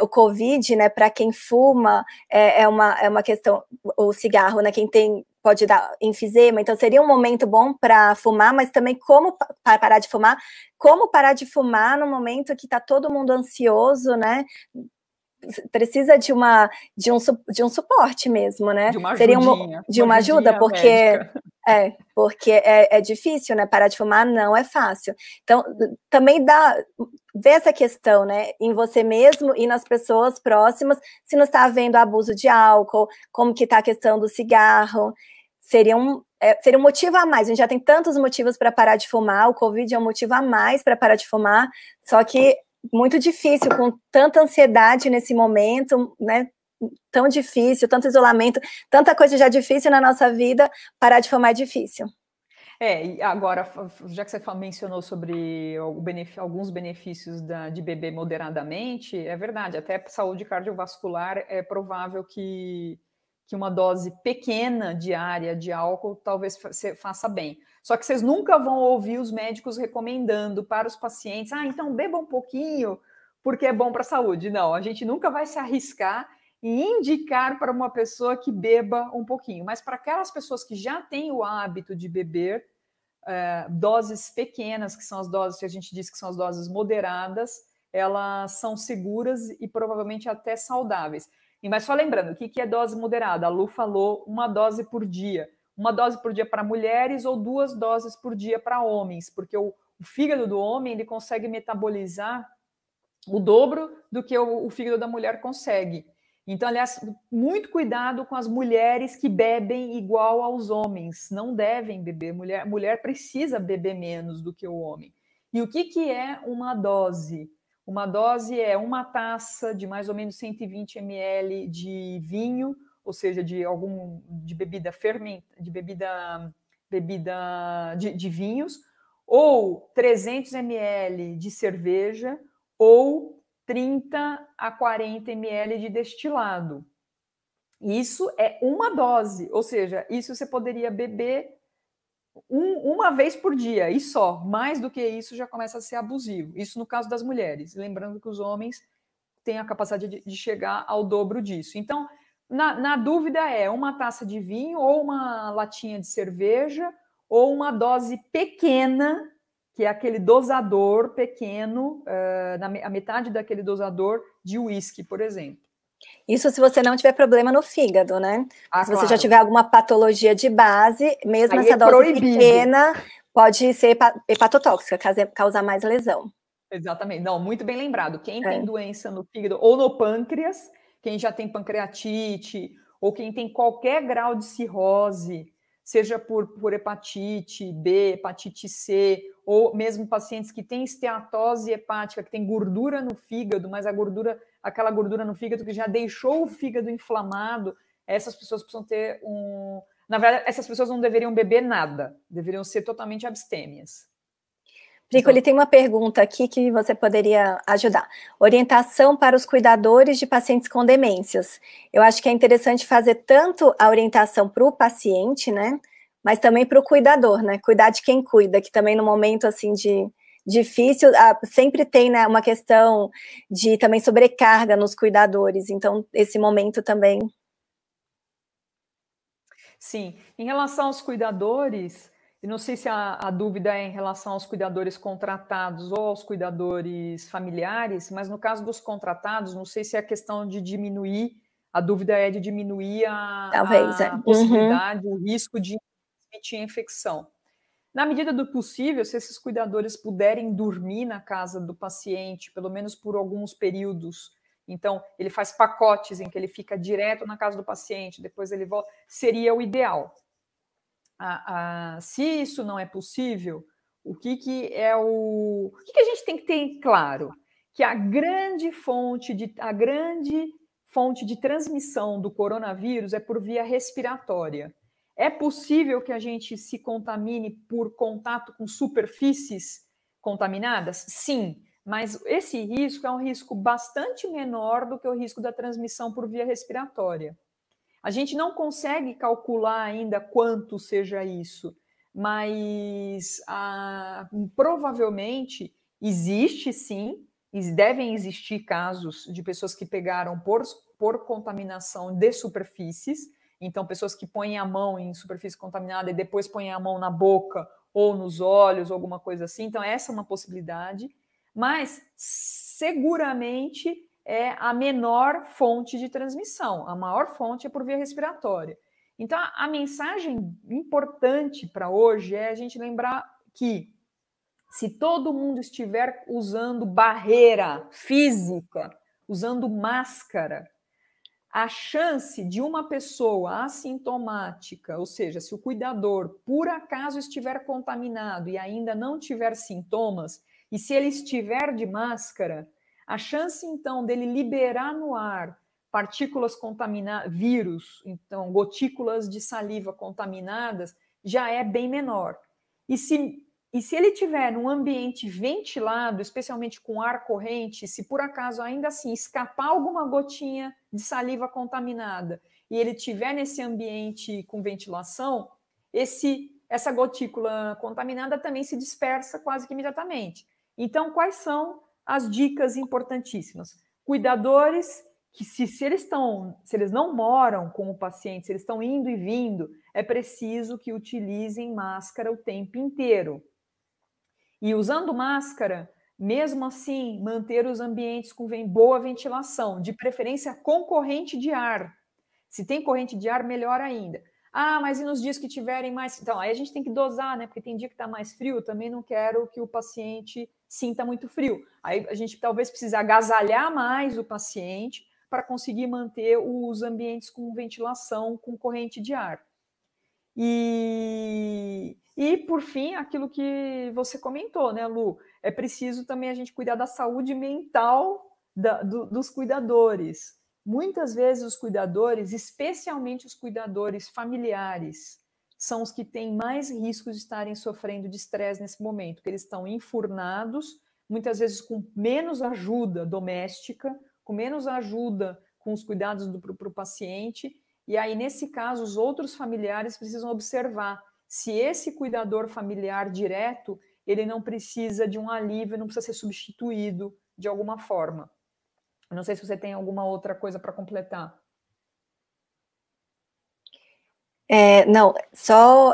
o Covid, né, para quem fuma, é uma questão, o cigarro, né, pode dar enfisema, então seria um momento bom para fumar, mas também como parar de fumar no momento que está todo mundo ansioso, precisa de um suporte mesmo, né? De uma ajudinha. De uma ajuda, porque é difícil, né? Parar de fumar não é fácil. Então, também ver essa questão, né? Em você mesmo e nas pessoas próximas, se não está havendo abuso de álcool, como que está a questão do cigarro, seria um motivo a mais. A gente já tem tantos motivos para parar de fumar, o Covid é um motivo a mais para parar de fumar, só que muito difícil, com tanta ansiedade nesse momento, né? tão difícil, tanto isolamento, tanta coisa já difícil na nossa vida, parar de fumar é difícil. E agora, já que você mencionou sobre alguns benefícios de beber moderadamente, é verdade, até para saúde cardiovascular é provável que uma dose pequena diária de álcool talvez faça bem. Só que vocês nunca vão ouvir os médicos recomendando para os pacientes, então beba um pouquinho, porque é bom para a saúde. Não, a gente nunca vai se arriscar e indicar para uma pessoa que beba um pouquinho. Mas para aquelas pessoas que já têm o hábito de beber, doses pequenas, que são as doses que a gente diz que são as doses moderadas, elas são seguras e provavelmente até saudáveis. Mas só lembrando, o que é dose moderada? A Lu falou uma dose por dia. Uma dose por dia para mulheres ou 2 doses por dia para homens, porque o fígado do homem ele consegue metabolizar o dobro do que o fígado da mulher consegue. Então, aliás, muito cuidado com as mulheres que bebem igual aos homens. Não devem beber. Mulher precisa beber menos do que o homem. E o que é uma dose? Uma dose é uma taça de mais ou menos 120 ml de vinho, ou seja, de bebida de vinhos, ou 300 ml de cerveja, ou 30 a 40 ml de destilado. Isso é uma dose, ou seja, isso você poderia beber uma vez por dia, e só. Mais do que isso já começa a ser abusivo. Isso no caso das mulheres. Lembrando que os homens têm a capacidade de chegar ao dobro disso. Então, na dúvida é uma taça de vinho, ou uma latinha de cerveja, ou uma dose pequena, que é aquele dosador pequeno, a metade daquele dosador de uísque, por exemplo. Isso se você não tiver problema no fígado, né? Se você claro. já tiver alguma patologia de base, mesmo aí essa dose pequena pode ser hepatotóxica, causar mais lesão. Exatamente. Não, muito bem lembrado. Quem tem doença no fígado ou no pâncreas, quem já tem pancreatite, ou quem tem qualquer grau de cirrose, seja por hepatite B, hepatite C, ou mesmo pacientes que têm esteatose hepática, que tem gordura no fígado, mas aquela gordura no fígado que já deixou o fígado inflamado, essas pessoas precisam ter Na verdade, essas pessoas não deveriam beber nada, deveriam ser totalmente abstêmias. Bricoli, tem uma pergunta aqui que você poderia ajudar. Orientação para os cuidadores de pacientes com demências. Eu acho que é interessante fazer tanto a orientação para o paciente, né? Mas também para o cuidador, né? Cuidar de quem cuida, que também no momento assim de difícil, sempre tem, né, uma questão de também sobrecarga nos cuidadores. Então, esse momento também. Sim. Em relação aos cuidadores, eu não sei se a dúvida é em relação aos cuidadores contratados ou aos cuidadores familiares, mas no caso dos contratados, não sei se é a questão de diminuir, a dúvida é de diminuir a possibilidade, o risco de transmitir a infecção. Na medida do possível, se esses cuidadores puderem dormir na casa do paciente, pelo menos por alguns períodos, então ele faz pacotes em que ele fica direto na casa do paciente, depois ele volta, seria o ideal. Se isso não é possível, o que a gente tem que ter claro? Que a grande fonte de transmissão do coronavírus é por via respiratória. É possível que a gente se contamine por contato com superfícies contaminadas? Sim, mas esse risco é um risco bastante menor do que o risco da transmissão por via respiratória. A gente não consegue calcular ainda quanto seja isso, mas provavelmente existe sim, devem existir casos de pessoas que pegaram por contaminação de superfícies, então pessoas que põem a mão em superfície contaminada e depois põem a mão na boca ou nos olhos, ou alguma coisa assim, então essa é uma possibilidade, mas seguramente é a menor fonte de transmissão. A maior fonte é por via respiratória. Então, a mensagem importante para hoje é a gente lembrar que se todo mundo estiver usando barreira física, usando máscara, a chance de uma pessoa assintomática, ou seja, se o cuidador por acaso estiver contaminado e ainda não tiver sintomas, e se ele estiver de máscara, a chance, então, dele liberar no ar partículas contaminadas, vírus, então gotículas de saliva contaminadas, já é bem menor. E se ele estiver num ambiente ventilado, especialmente com ar corrente, se por acaso ainda assim escapar alguma gotinha de saliva contaminada e ele estiver nesse ambiente com ventilação, essa gotícula contaminada também se dispersa quase que imediatamente. Então, quais são as dicas importantíssimas? Cuidadores que se eles não moram com o paciente, se eles estão indo e vindo, é preciso que utilizem máscara o tempo inteiro. E usando máscara, mesmo assim, manter os ambientes com boa ventilação, de preferência com corrente de ar. Se tem corrente de ar, melhor ainda. Ah, mas e nos dias que tiverem mais... Então, aí a gente tem que dosar, né? Porque tem dia que está mais frio, eu também não quero que o paciente sinta muito frio. Aí a gente talvez precise agasalhar mais o paciente para conseguir manter os ambientes com ventilação, com corrente de ar. E por fim, aquilo que você comentou, né, Lu? É preciso também a gente cuidar da saúde mental dos cuidadores. Muitas vezes os cuidadores, especialmente os cuidadores familiares, são os que têm mais riscos de estarem sofrendo de estresse nesse momento, porque eles estão enfurnados, muitas vezes com menos ajuda doméstica, com menos ajuda com os cuidados para o paciente, e aí, nesse caso, os outros familiares precisam observar se esse cuidador familiar direto, ele não precisa de um alívio, não precisa ser substituído de alguma forma. Eu não sei se você tem alguma outra coisa para completar. Não, só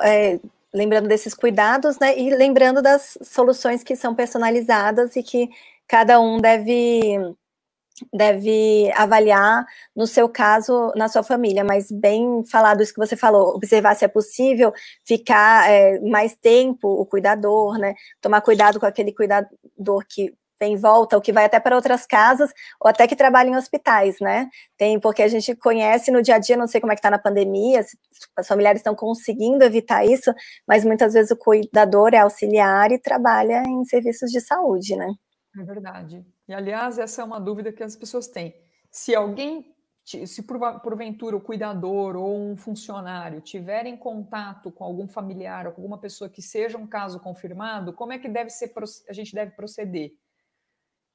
lembrando desses cuidados, né, e lembrando das soluções que são personalizadas e que cada um deve avaliar no seu caso, na sua família, mas bem falado isso que você falou, observar se é possível ficar mais tempo o cuidador, né, tomar cuidado com aquele cuidador que vem e volta, ou que vai até para outras casas, ou até que trabalha em hospitais, né, porque a gente conhece no dia a dia, não sei como é que está na pandemia, se as familiares estão conseguindo evitar isso, mas muitas vezes o cuidador é auxiliar e trabalha em serviços de saúde, né. É verdade. E, aliás, essa é uma dúvida que as pessoas têm. Se porventura o cuidador ou um funcionário tiver em contato com algum familiar ou com alguma pessoa que seja um caso confirmado, como é que a gente deve proceder?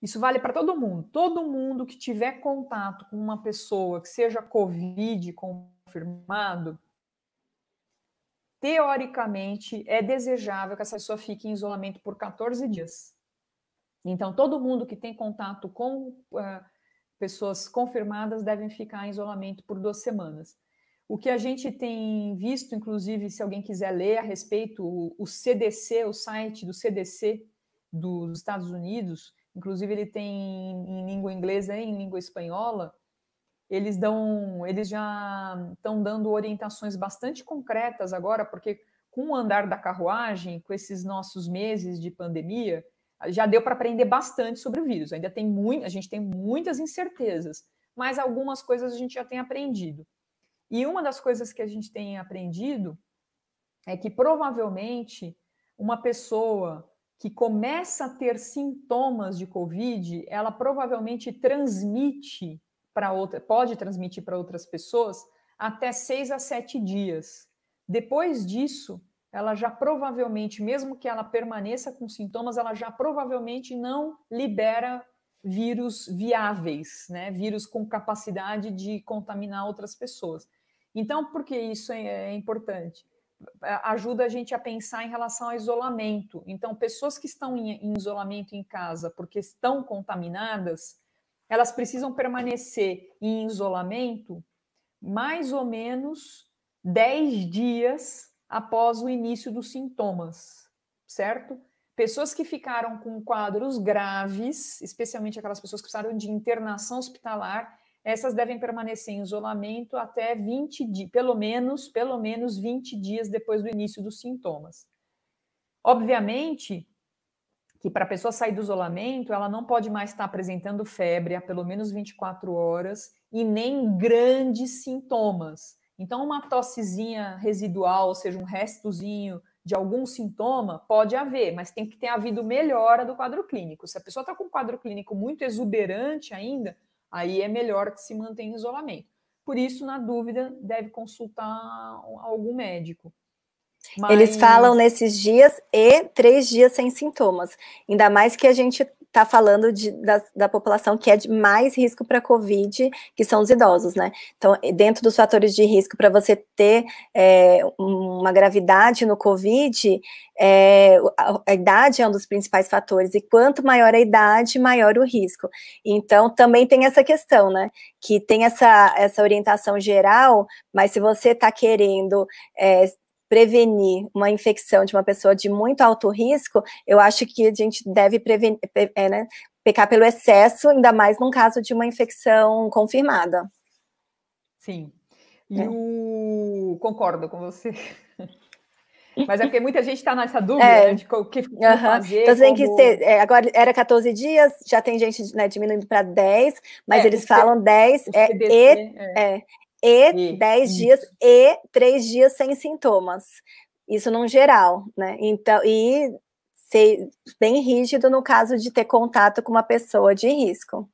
Isso vale para todo mundo. Todo mundo que tiver contato com uma pessoa que seja Covid confirmado, teoricamente, é desejável que essa pessoa fique em isolamento por 14 dias. Então, todo mundo que tem contato com pessoas confirmadas devem ficar em isolamento por 2 semanas. O que a gente tem visto, inclusive, se alguém quiser ler a respeito, o CDC, o site do CDC dos Estados Unidos, inclusive ele tem em língua inglesa e em língua espanhola, eles já estão dando orientações bastante concretas agora, porque com o andar da carruagem, com esses nossos meses de pandemia, já deu para aprender bastante sobre o vírus. Ainda a gente tem muitas incertezas, mas algumas coisas a gente já tem aprendido. E uma das coisas que a gente tem aprendido é que provavelmente uma pessoa que começa a ter sintomas de Covid, ela provavelmente pode transmitir para outras pessoas até 6 a 7 dias. Depois disso, ela já provavelmente, mesmo que ela permaneça com sintomas, ela já provavelmente não libera vírus viáveis, né? Vírus com capacidade de contaminar outras pessoas. Então, por que isso é importante? Ajuda a gente a pensar em relação ao isolamento. Então, pessoas que estão em isolamento em casa porque estão contaminadas, elas precisam permanecer em isolamento mais ou menos 10 dias após o início dos sintomas, certo? Pessoas que ficaram com quadros graves, especialmente aquelas pessoas que precisaram de internação hospitalar, essas devem permanecer em isolamento até 20 dias, pelo menos 20 dias depois do início dos sintomas. Obviamente que para a pessoa sair do isolamento, ela não pode mais estar apresentando febre há pelo menos 24 horas e nem grandes sintomas. Então, uma tossezinha residual, ou seja, um restozinho de algum sintoma, pode haver, mas tem que ter havido melhora do quadro clínico. Se a pessoa está com um quadro clínico muito exuberante ainda, Aí é melhor que se mantenha em isolamento. Por isso, na dúvida, deve consultar algum médico. Mas... Eles falam nesses dias e 3 dias sem sintomas. Ainda mais que a gente está falando da população que é de mais risco para Covid, que são os idosos, né? Então, dentro dos fatores de risco para você ter uma gravidade no Covid, a idade é um dos principais fatores, e quanto maior a idade, maior o risco. Então, também tem essa questão, né? Que tem essa orientação geral, mas se você está querendo prevenir uma infecção de uma pessoa de muito alto risco, eu acho que a gente deve prevenir, né, pecar pelo excesso, ainda mais num caso de uma infecção confirmada. Sim, concordo com você. Mas é porque muita gente está nessa dúvida, né, de o que fazer. Então, tem que ter, agora era 14 dias, já tem gente, né, diminuindo para 10, mas eles falam 10, e 10 dias e 3 dias sem sintomas. Isso num geral, né? Então, e ser bem rígido no caso de ter contato com uma pessoa de risco.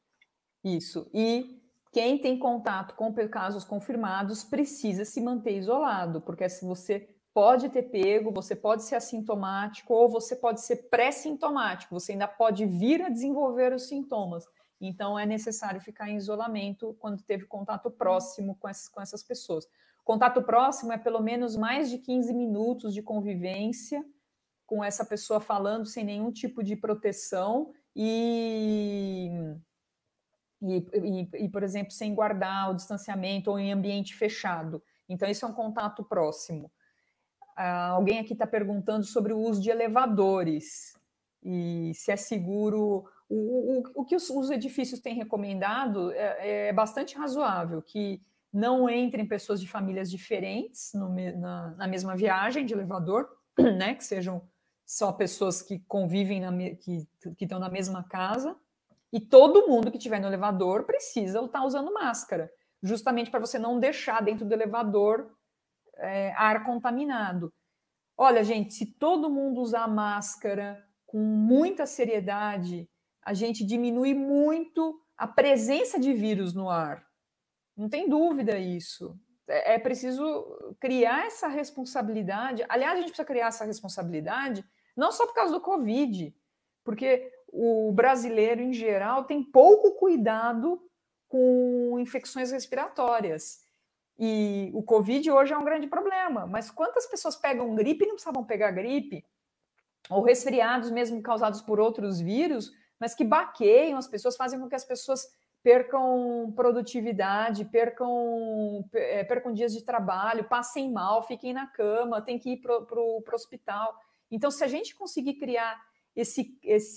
Isso. E quem tem contato com casos confirmados precisa se manter isolado, porque se você pode ter pego, você pode ser assintomático ou você pode ser pré-sintomático, você ainda pode vir a desenvolver os sintomas. Então, é necessário ficar em isolamento quando teve contato próximo com essas pessoas. Contato próximo é pelo menos mais de 15 minutos de convivência com essa pessoa falando sem nenhum tipo de proteção e, por exemplo, sem guardar o distanciamento ou em ambiente fechado. Então, isso é um contato próximo. Alguém aqui está perguntando sobre o uso de elevadores e se é seguro. O que os edifícios têm recomendado é bastante razoável, que não entrem pessoas de famílias diferentes na mesma viagem de elevador, né? Que sejam só pessoas que convivem, que estão na mesma casa, e todo mundo que estiver no elevador precisa estar usando máscara, justamente para você não deixar dentro do elevador ar contaminado. Olha, gente, se todo mundo usar máscara com muita seriedade, a gente diminui muito a presença de vírus no ar. Não tem dúvida isso. É preciso criar essa responsabilidade. Aliás, a gente precisa criar essa responsabilidade não só por causa do Covid, porque o brasileiro, em geral, tem pouco cuidado com infecções respiratórias. E o Covid hoje é um grande problema. Mas quantas pessoas pegam gripe e não precisavam pegar gripe? Ou resfriados mesmo causados por outros vírus, mas que baqueiam as pessoas, fazem com que as pessoas percam produtividade, percam dias de trabalho, passem mal, fiquem na cama, tem que ir para o hospital. Então, se a gente conseguir criar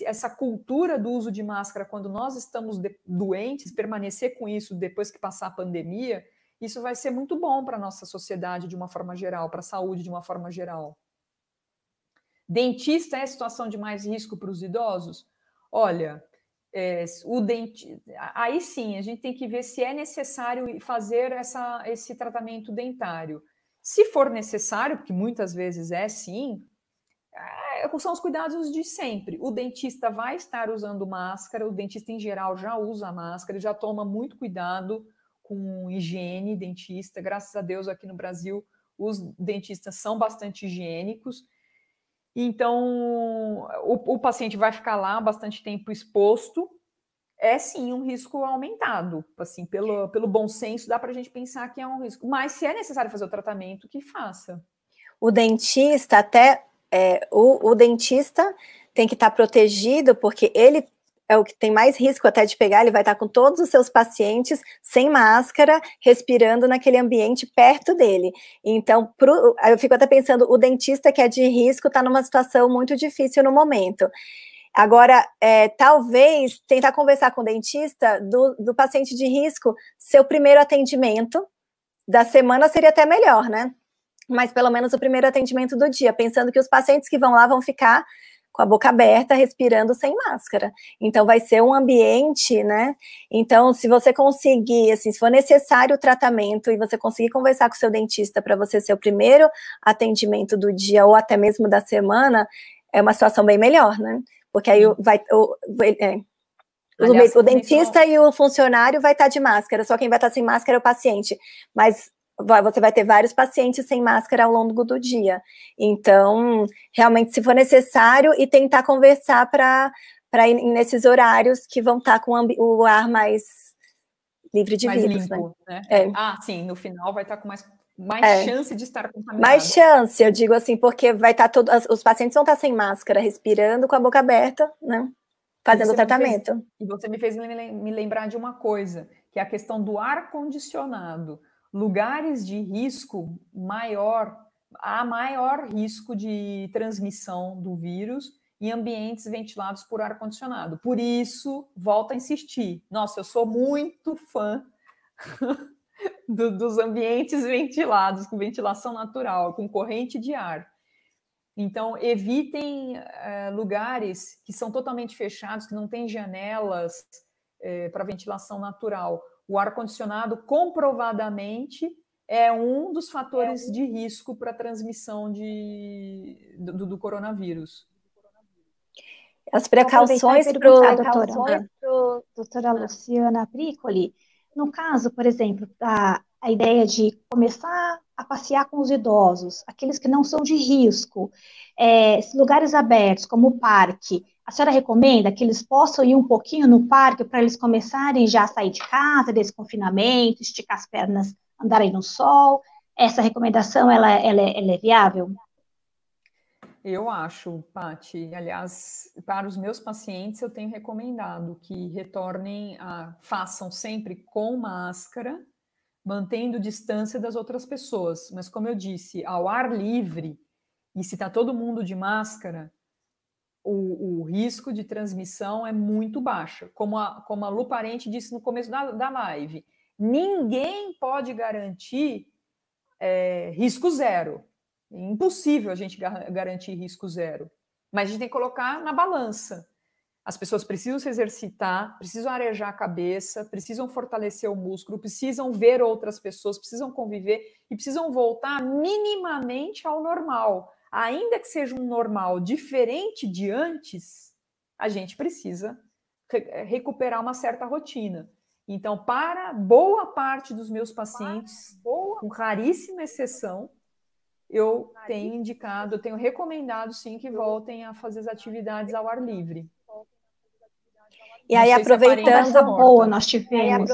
essa cultura do uso de máscara quando nós estamos doentes, permanecer com isso depois que passar a pandemia, isso vai ser muito bom para a nossa sociedade de uma forma geral, para a saúde de uma forma geral. Dentista é a situação de mais risco para os idosos? Olha, aí sim, a gente tem que ver se é necessário fazer esse tratamento dentário. Se for necessário, porque muitas vezes sim, são os cuidados de sempre. O dentista vai estar usando máscara, o dentista em geral já usa máscara, ele já toma muito cuidado com higiene, dentista. Graças a Deus, aqui no Brasil, os dentistas são bastante higiênicos. Então, o paciente vai ficar lá bastante tempo exposto. É sim um risco aumentado. Assim, pelo bom senso, dá para a gente pensar que é um risco. Mas se é necessário fazer o tratamento, que faça. O dentista, o dentista tem que estar protegido, porque ele é o que tem mais risco até de pegar, ele vai estar com todos os seus pacientes sem máscara, respirando naquele ambiente perto dele. Então, eu fico até pensando, o dentista que é de risco está numa situação muito difícil no momento. Agora, talvez tentar conversar com o dentista do paciente de risco, seu primeiro atendimento da semana seria até melhor, né? Mas pelo menos o primeiro atendimento do dia, pensando que os pacientes que vão lá vão ficar com a boca aberta, respirando sem máscara. Então, vai ser um ambiente, né? Então, se você conseguir, assim, se for necessário o tratamento e você conseguir conversar com o seu dentista para você ser o primeiro atendimento do dia ou até mesmo da semana, é uma situação bem melhor, né? Porque aí Aliás, o dentista e o funcionário vai estar de máscara, só quem vai estar sem máscara é o paciente. Mas você vai ter vários pacientes sem máscara ao longo do dia. Então, realmente, se for necessário, e tentar conversar para ir nesses horários que vão estar com o ar mais livre de mais vírus, limpo, né? Sim, no final vai estar com mais chance de estar contaminado. Mais chance, eu digo assim, porque vai estar os pacientes vão estar sem máscara, respirando com a boca aberta, né? Fazendo o tratamento. E você me fez me lembrar de uma coisa, que é a questão do ar-condicionado. Lugares de risco maior, há maior risco de transmissão do vírus em ambientes ventilados por ar-condicionado. Por isso, volto a insistir. Nossa, eu sou muito fã dos ambientes ventilados, com ventilação natural, com corrente de ar. Então, evitem lugares que são totalmente fechados, que não têm janelas para ventilação natural. O ar-condicionado, comprovadamente, é um dos fatores de risco para a transmissão do coronavírus. As precauções para doutora Luciana Bricoli. No caso, por exemplo, a ideia de começar a passear com os idosos, aqueles que não são de risco, lugares abertos, como o parque, a senhora recomenda que eles possam ir um pouquinho no parque para eles começarem já a sair de casa, desse confinamento, esticar as pernas, andarem no sol? Essa recomendação, ela é viável? Eu acho, Paty. Aliás, para os meus pacientes, eu tenho recomendado que retornem façam sempre com máscara, mantendo distância das outras pessoas. Mas, como eu disse, ao ar livre, e se está todo mundo de máscara, o risco de transmissão é muito baixo. Como a Lu Parente disse no começo da live, ninguém pode garantir risco zero. É impossível a gente garantir risco zero. Mas a gente tem que colocar na balança. As pessoas precisam se exercitar, precisam arejar a cabeça, precisam fortalecer o músculo, precisam ver outras pessoas, precisam conviver e precisam voltar minimamente ao normal. Ainda que seja um normal diferente de antes, a gente precisa recuperar uma certa rotina. Então, para boa parte dos meus pacientes, com raríssima exceção, eu tenho indicado, eu tenho recomendado, sim, que voltem a fazer as atividades ao ar livre. E aí, aproveitando, boa, nós tivemos.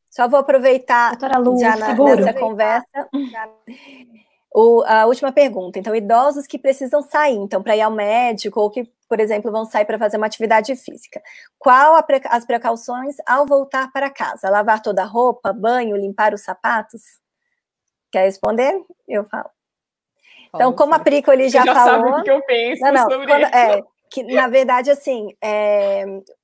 Só vou aproveitar já nessa conversa. A última pergunta. Então, idosos que precisam sair, então, para ir ao médico, ou que, por exemplo, vão sair para fazer uma atividade física. Qual as precauções ao voltar para casa? Lavar toda a roupa, banho, limpar os sapatos? Quer responder? Eu falo. Então, como a Bricoli já falou... Sabe o que eu penso sobre isso. Que, na verdade, assim,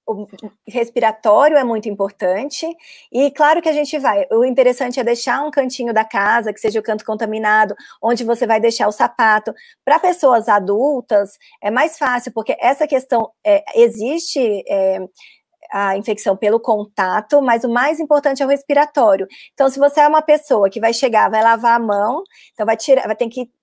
o respiratório é muito importante, e claro que a gente o interessante é deixar um cantinho da casa, que seja o canto contaminado, onde você vai deixar o sapato. Para pessoas adultas, é mais fácil, porque essa questão existe... a infecção pelo contato, mas o mais importante é o respiratório. Então, se você é uma pessoa que vai chegar, vai lavar a mão, então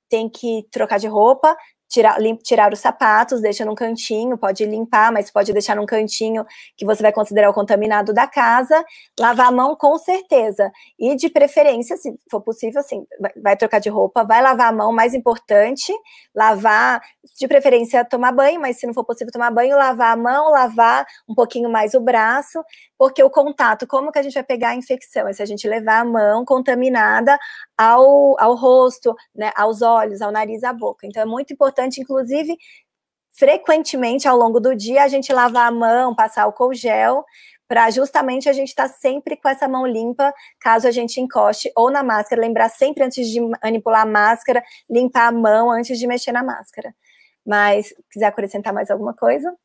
tem que trocar de roupa, tirar os sapatos, deixa num cantinho, pode limpar, mas pode deixar num cantinho que você vai considerar o contaminado da casa, lavar a mão com certeza, e de preferência, se for possível, assim, vai trocar de roupa, vai lavar a mão, mais importante, lavar, de preferência tomar banho, mas se não for possível tomar banho, lavar a mão, lavar um pouquinho mais o braço, porque o contato, como que a gente vai pegar a infecção? É se a gente levar a mão contaminada ao rosto, né, aos olhos, ao nariz, à boca. Então, é muito importante, inclusive, frequentemente, ao longo do dia, a gente lavar a mão, passar álcool gel, para justamente a gente estar sempre com essa mão limpa, caso a gente encoste ou na máscara, lembrar sempre antes de manipular a máscara, limpar a mão antes de mexer na máscara. Mas, quiser acrescentar mais alguma coisa?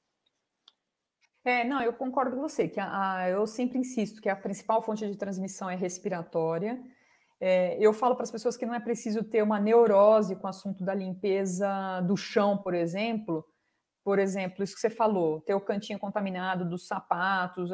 Não, eu concordo com você, que eu sempre insisto que a principal fonte de transmissão é respiratória. Eu falo para as pessoas que não é preciso ter uma neurose com o assunto da limpeza do chão, por exemplo. Por exemplo, isso que você falou, ter o cantinho contaminado dos sapatos.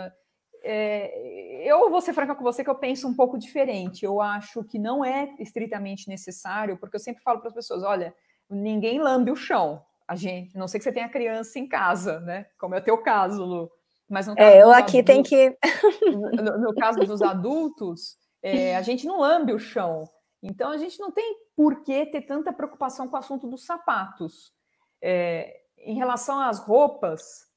Eu vou ser franca com você que eu penso um pouco diferente. Eu acho que não é estritamente necessário, porque eu sempre falo para as pessoas, olha, ninguém lambe o chão. A gente, não sei que você tenha criança em casa, né? Como é o teu caso, Lu. Mas no caso eu aqui tenho que... no caso dos adultos, a gente não lambe o chão. Então, a gente não tem por que ter tanta preocupação com o assunto dos sapatos. Em relação às roupas,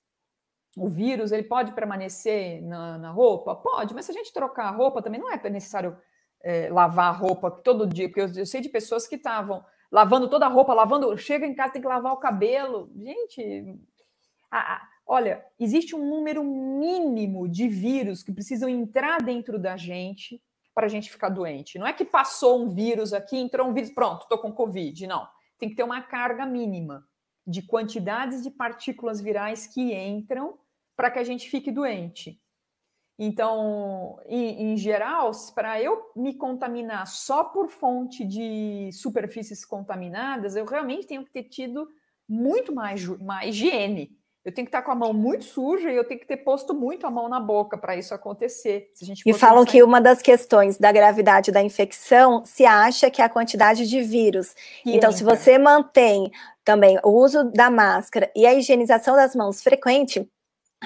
o vírus ele pode permanecer na roupa? Pode, mas se a gente trocar a roupa, também não é necessário lavar a roupa todo dia, porque eu sei de pessoas que estavam lavando toda a roupa, chega em casa, tem que lavar o cabelo. Gente, olha, existe um número mínimo de vírus que precisam entrar dentro da gente para a gente ficar doente. Não é que passou um vírus aqui, entrou um vírus, pronto, estou com Covid. Não, tem que ter uma carga mínima de quantidades de partículas virais que entram para que a gente fique doente. Então, em geral, para eu me contaminar só por fonte de superfícies contaminadas, eu realmente tenho que ter tido muito mais higiene. Eu tenho que estar com a mão muito suja e eu tenho que ter posto muito a mão na boca para isso acontecer. Se a gente e falam que uma das questões da gravidade da infecção se acha que é a quantidade de vírus. Então, se você mantém também o uso da máscara e a higienização das mãos frequente,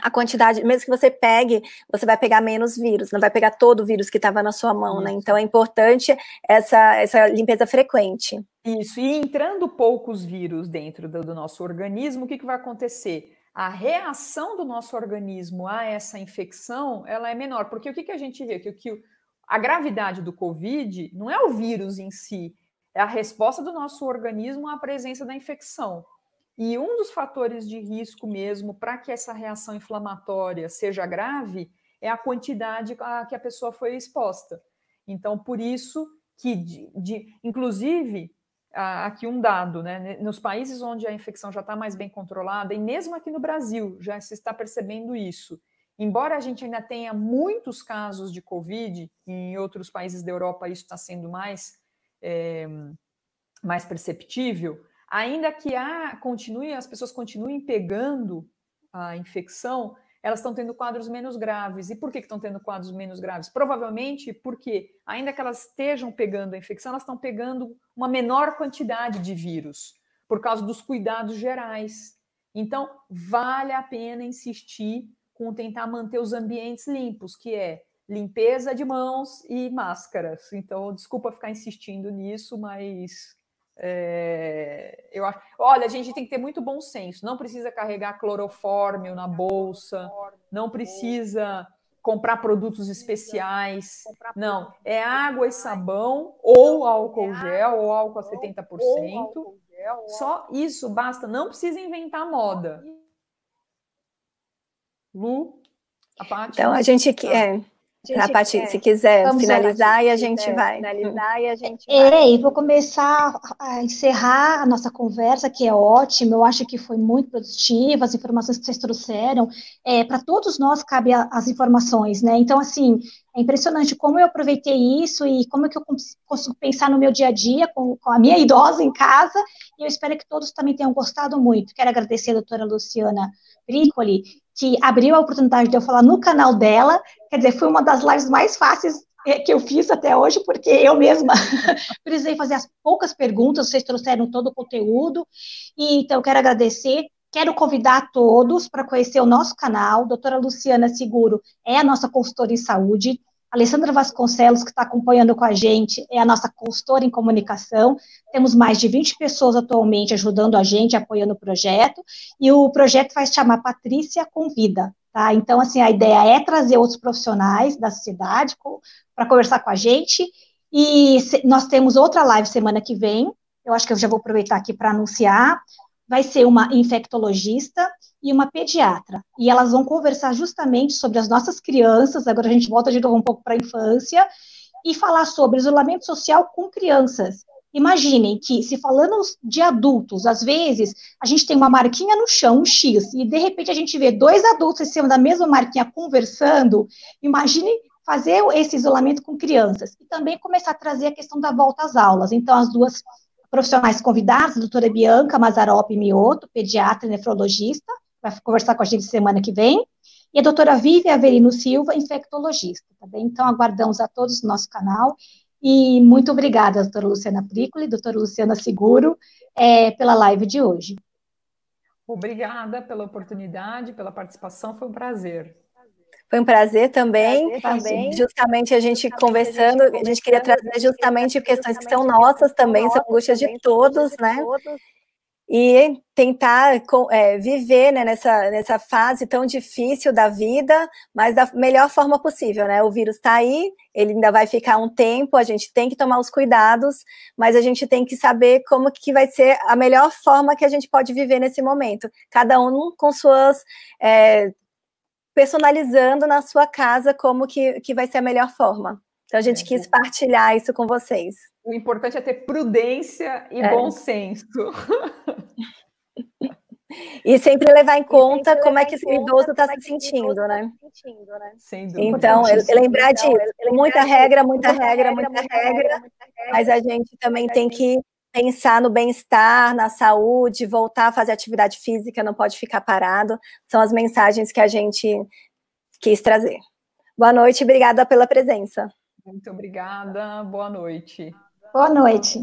a quantidade, mesmo que você pegue, você vai pegar menos vírus, não vai pegar todo o vírus que estava na sua mão, né? Então é importante essa limpeza frequente. Isso, e entrando poucos vírus dentro do nosso organismo, o que vai acontecer? A reação do nosso organismo a essa infecção, ela é menor, porque o que a gente vê? Que a gravidade do Covid não é o vírus em si, é a resposta do nosso organismo à presença da infecção. E um dos fatores de risco mesmo para que essa reação inflamatória seja grave é a quantidade a que a pessoa foi exposta. Então, por isso que, inclusive, aqui um dado, né? Nos países onde a infecção já está mais bem controlada, e mesmo aqui no Brasil já se está percebendo isso, embora a gente ainda tenha muitos casos de Covid, em outros países da Europa isso está sendo mais perceptível, ainda que as pessoas continuem pegando a infecção, elas estão tendo quadros menos graves. E por que estão tendo quadros menos graves? Provavelmente porque, ainda que elas estejam pegando a infecção, elas estão pegando uma menor quantidade de vírus, por causa dos cuidados gerais. Então, vale a pena insistir com tentar manter os ambientes limpos, que é limpeza de mãos e máscaras. Então, desculpa ficar insistindo nisso, mas... eu acho. Olha, a gente tem que ter muito bom senso. Não precisa carregar clorofórmio na bolsa, não precisa comprar produtos especiais. Não, é água e sabão, ou álcool gel, ou álcool a 70%. Só isso basta. Não precisa inventar moda. Lu, a Paty? Então, a gente Paty, se quiser finalizar, e a gente vai. E vou começar a encerrar a nossa conversa, que é ótima, eu acho que foi muito produtiva, as informações que vocês trouxeram, para todos nós cabe as informações, né? Então, assim, é impressionante como eu aproveitei isso e como é que eu consigo pensar no meu dia a dia com a minha idosa em casa, e eu espero que todos também tenham gostado muito. Quero agradecer a doutora Luciana Bricoli, que abriu a oportunidade de eu falar no canal dela. Quer dizer, foi uma das lives mais fáceis que eu fiz até hoje, porque eu mesma precisei fazer as poucas perguntas, vocês trouxeram todo o conteúdo, e então eu quero agradecer, quero convidar a todos para conhecer o nosso canal. Doutora Luciana Seguro é a nossa consultora em saúde, a Alessandra Vasconcelos, que está acompanhando com a gente, é a nossa consultora em comunicação. Temos mais de 20 pessoas atualmente ajudando a gente, apoiando o projeto, e o projeto vai se chamar Patrícia Convida, tá? Então, assim, a ideia é trazer outros profissionais da sociedade para conversar com a gente, e nós temos outra live semana que vem, eu acho que eu já vou aproveitar aqui para anunciar, vai ser uma infectologista e uma pediatra, e elas vão conversar justamente sobre as nossas crianças. Agora a gente volta de novo um pouco para a infância, e falar sobre isolamento social com crianças. Imaginem que, se falamos de adultos, às vezes a gente tem uma marquinha no chão, um X, e de repente a gente vê dois adultos em cima da mesma marquinha conversando. Imagine fazer esse isolamento com crianças, e também começar a trazer a questão da volta às aulas. Então, as duas profissionais convidadas, a doutora Bianca Mazzaropi Mioto, pediatra e nefrologista, vai conversar com a gente semana que vem, e a doutora Vivian Avelino Silva, infectologista, tá bem? Então, aguardamos a todos no nosso canal, e muito obrigada, doutora Luciana Bricoli, doutora Luciana Seguro, pela live de hoje. Obrigada pela oportunidade, pela participação, foi um prazer. Foi um prazer também, justamente a gente conversando, a gente queria trazer justamente questões que são nossas também, são angústias de todos, né? E tentar viver, né, nessa fase tão difícil da vida, mas da melhor forma possível, né? O vírus está aí, ele ainda vai ficar um tempo, a gente tem que tomar os cuidados, mas a gente tem que saber como que vai ser a melhor forma que a gente pode viver nesse momento. Cada um com suas... personalizando na sua casa como que vai ser a melhor forma. Então, a gente quis partilhar isso com vocês. O importante é ter prudência e bom senso. E sempre levar em conta como é que o idoso está se sentindo, né? Sem dúvida. Então, lembrar disso. Muita regra, mas a gente também tem que pensar no bem-estar, na saúde, voltar a fazer atividade física, não pode ficar parado. São as mensagens que a gente quis trazer. Boa noite, obrigada pela presença. Muito obrigada, boa noite. Boa noite.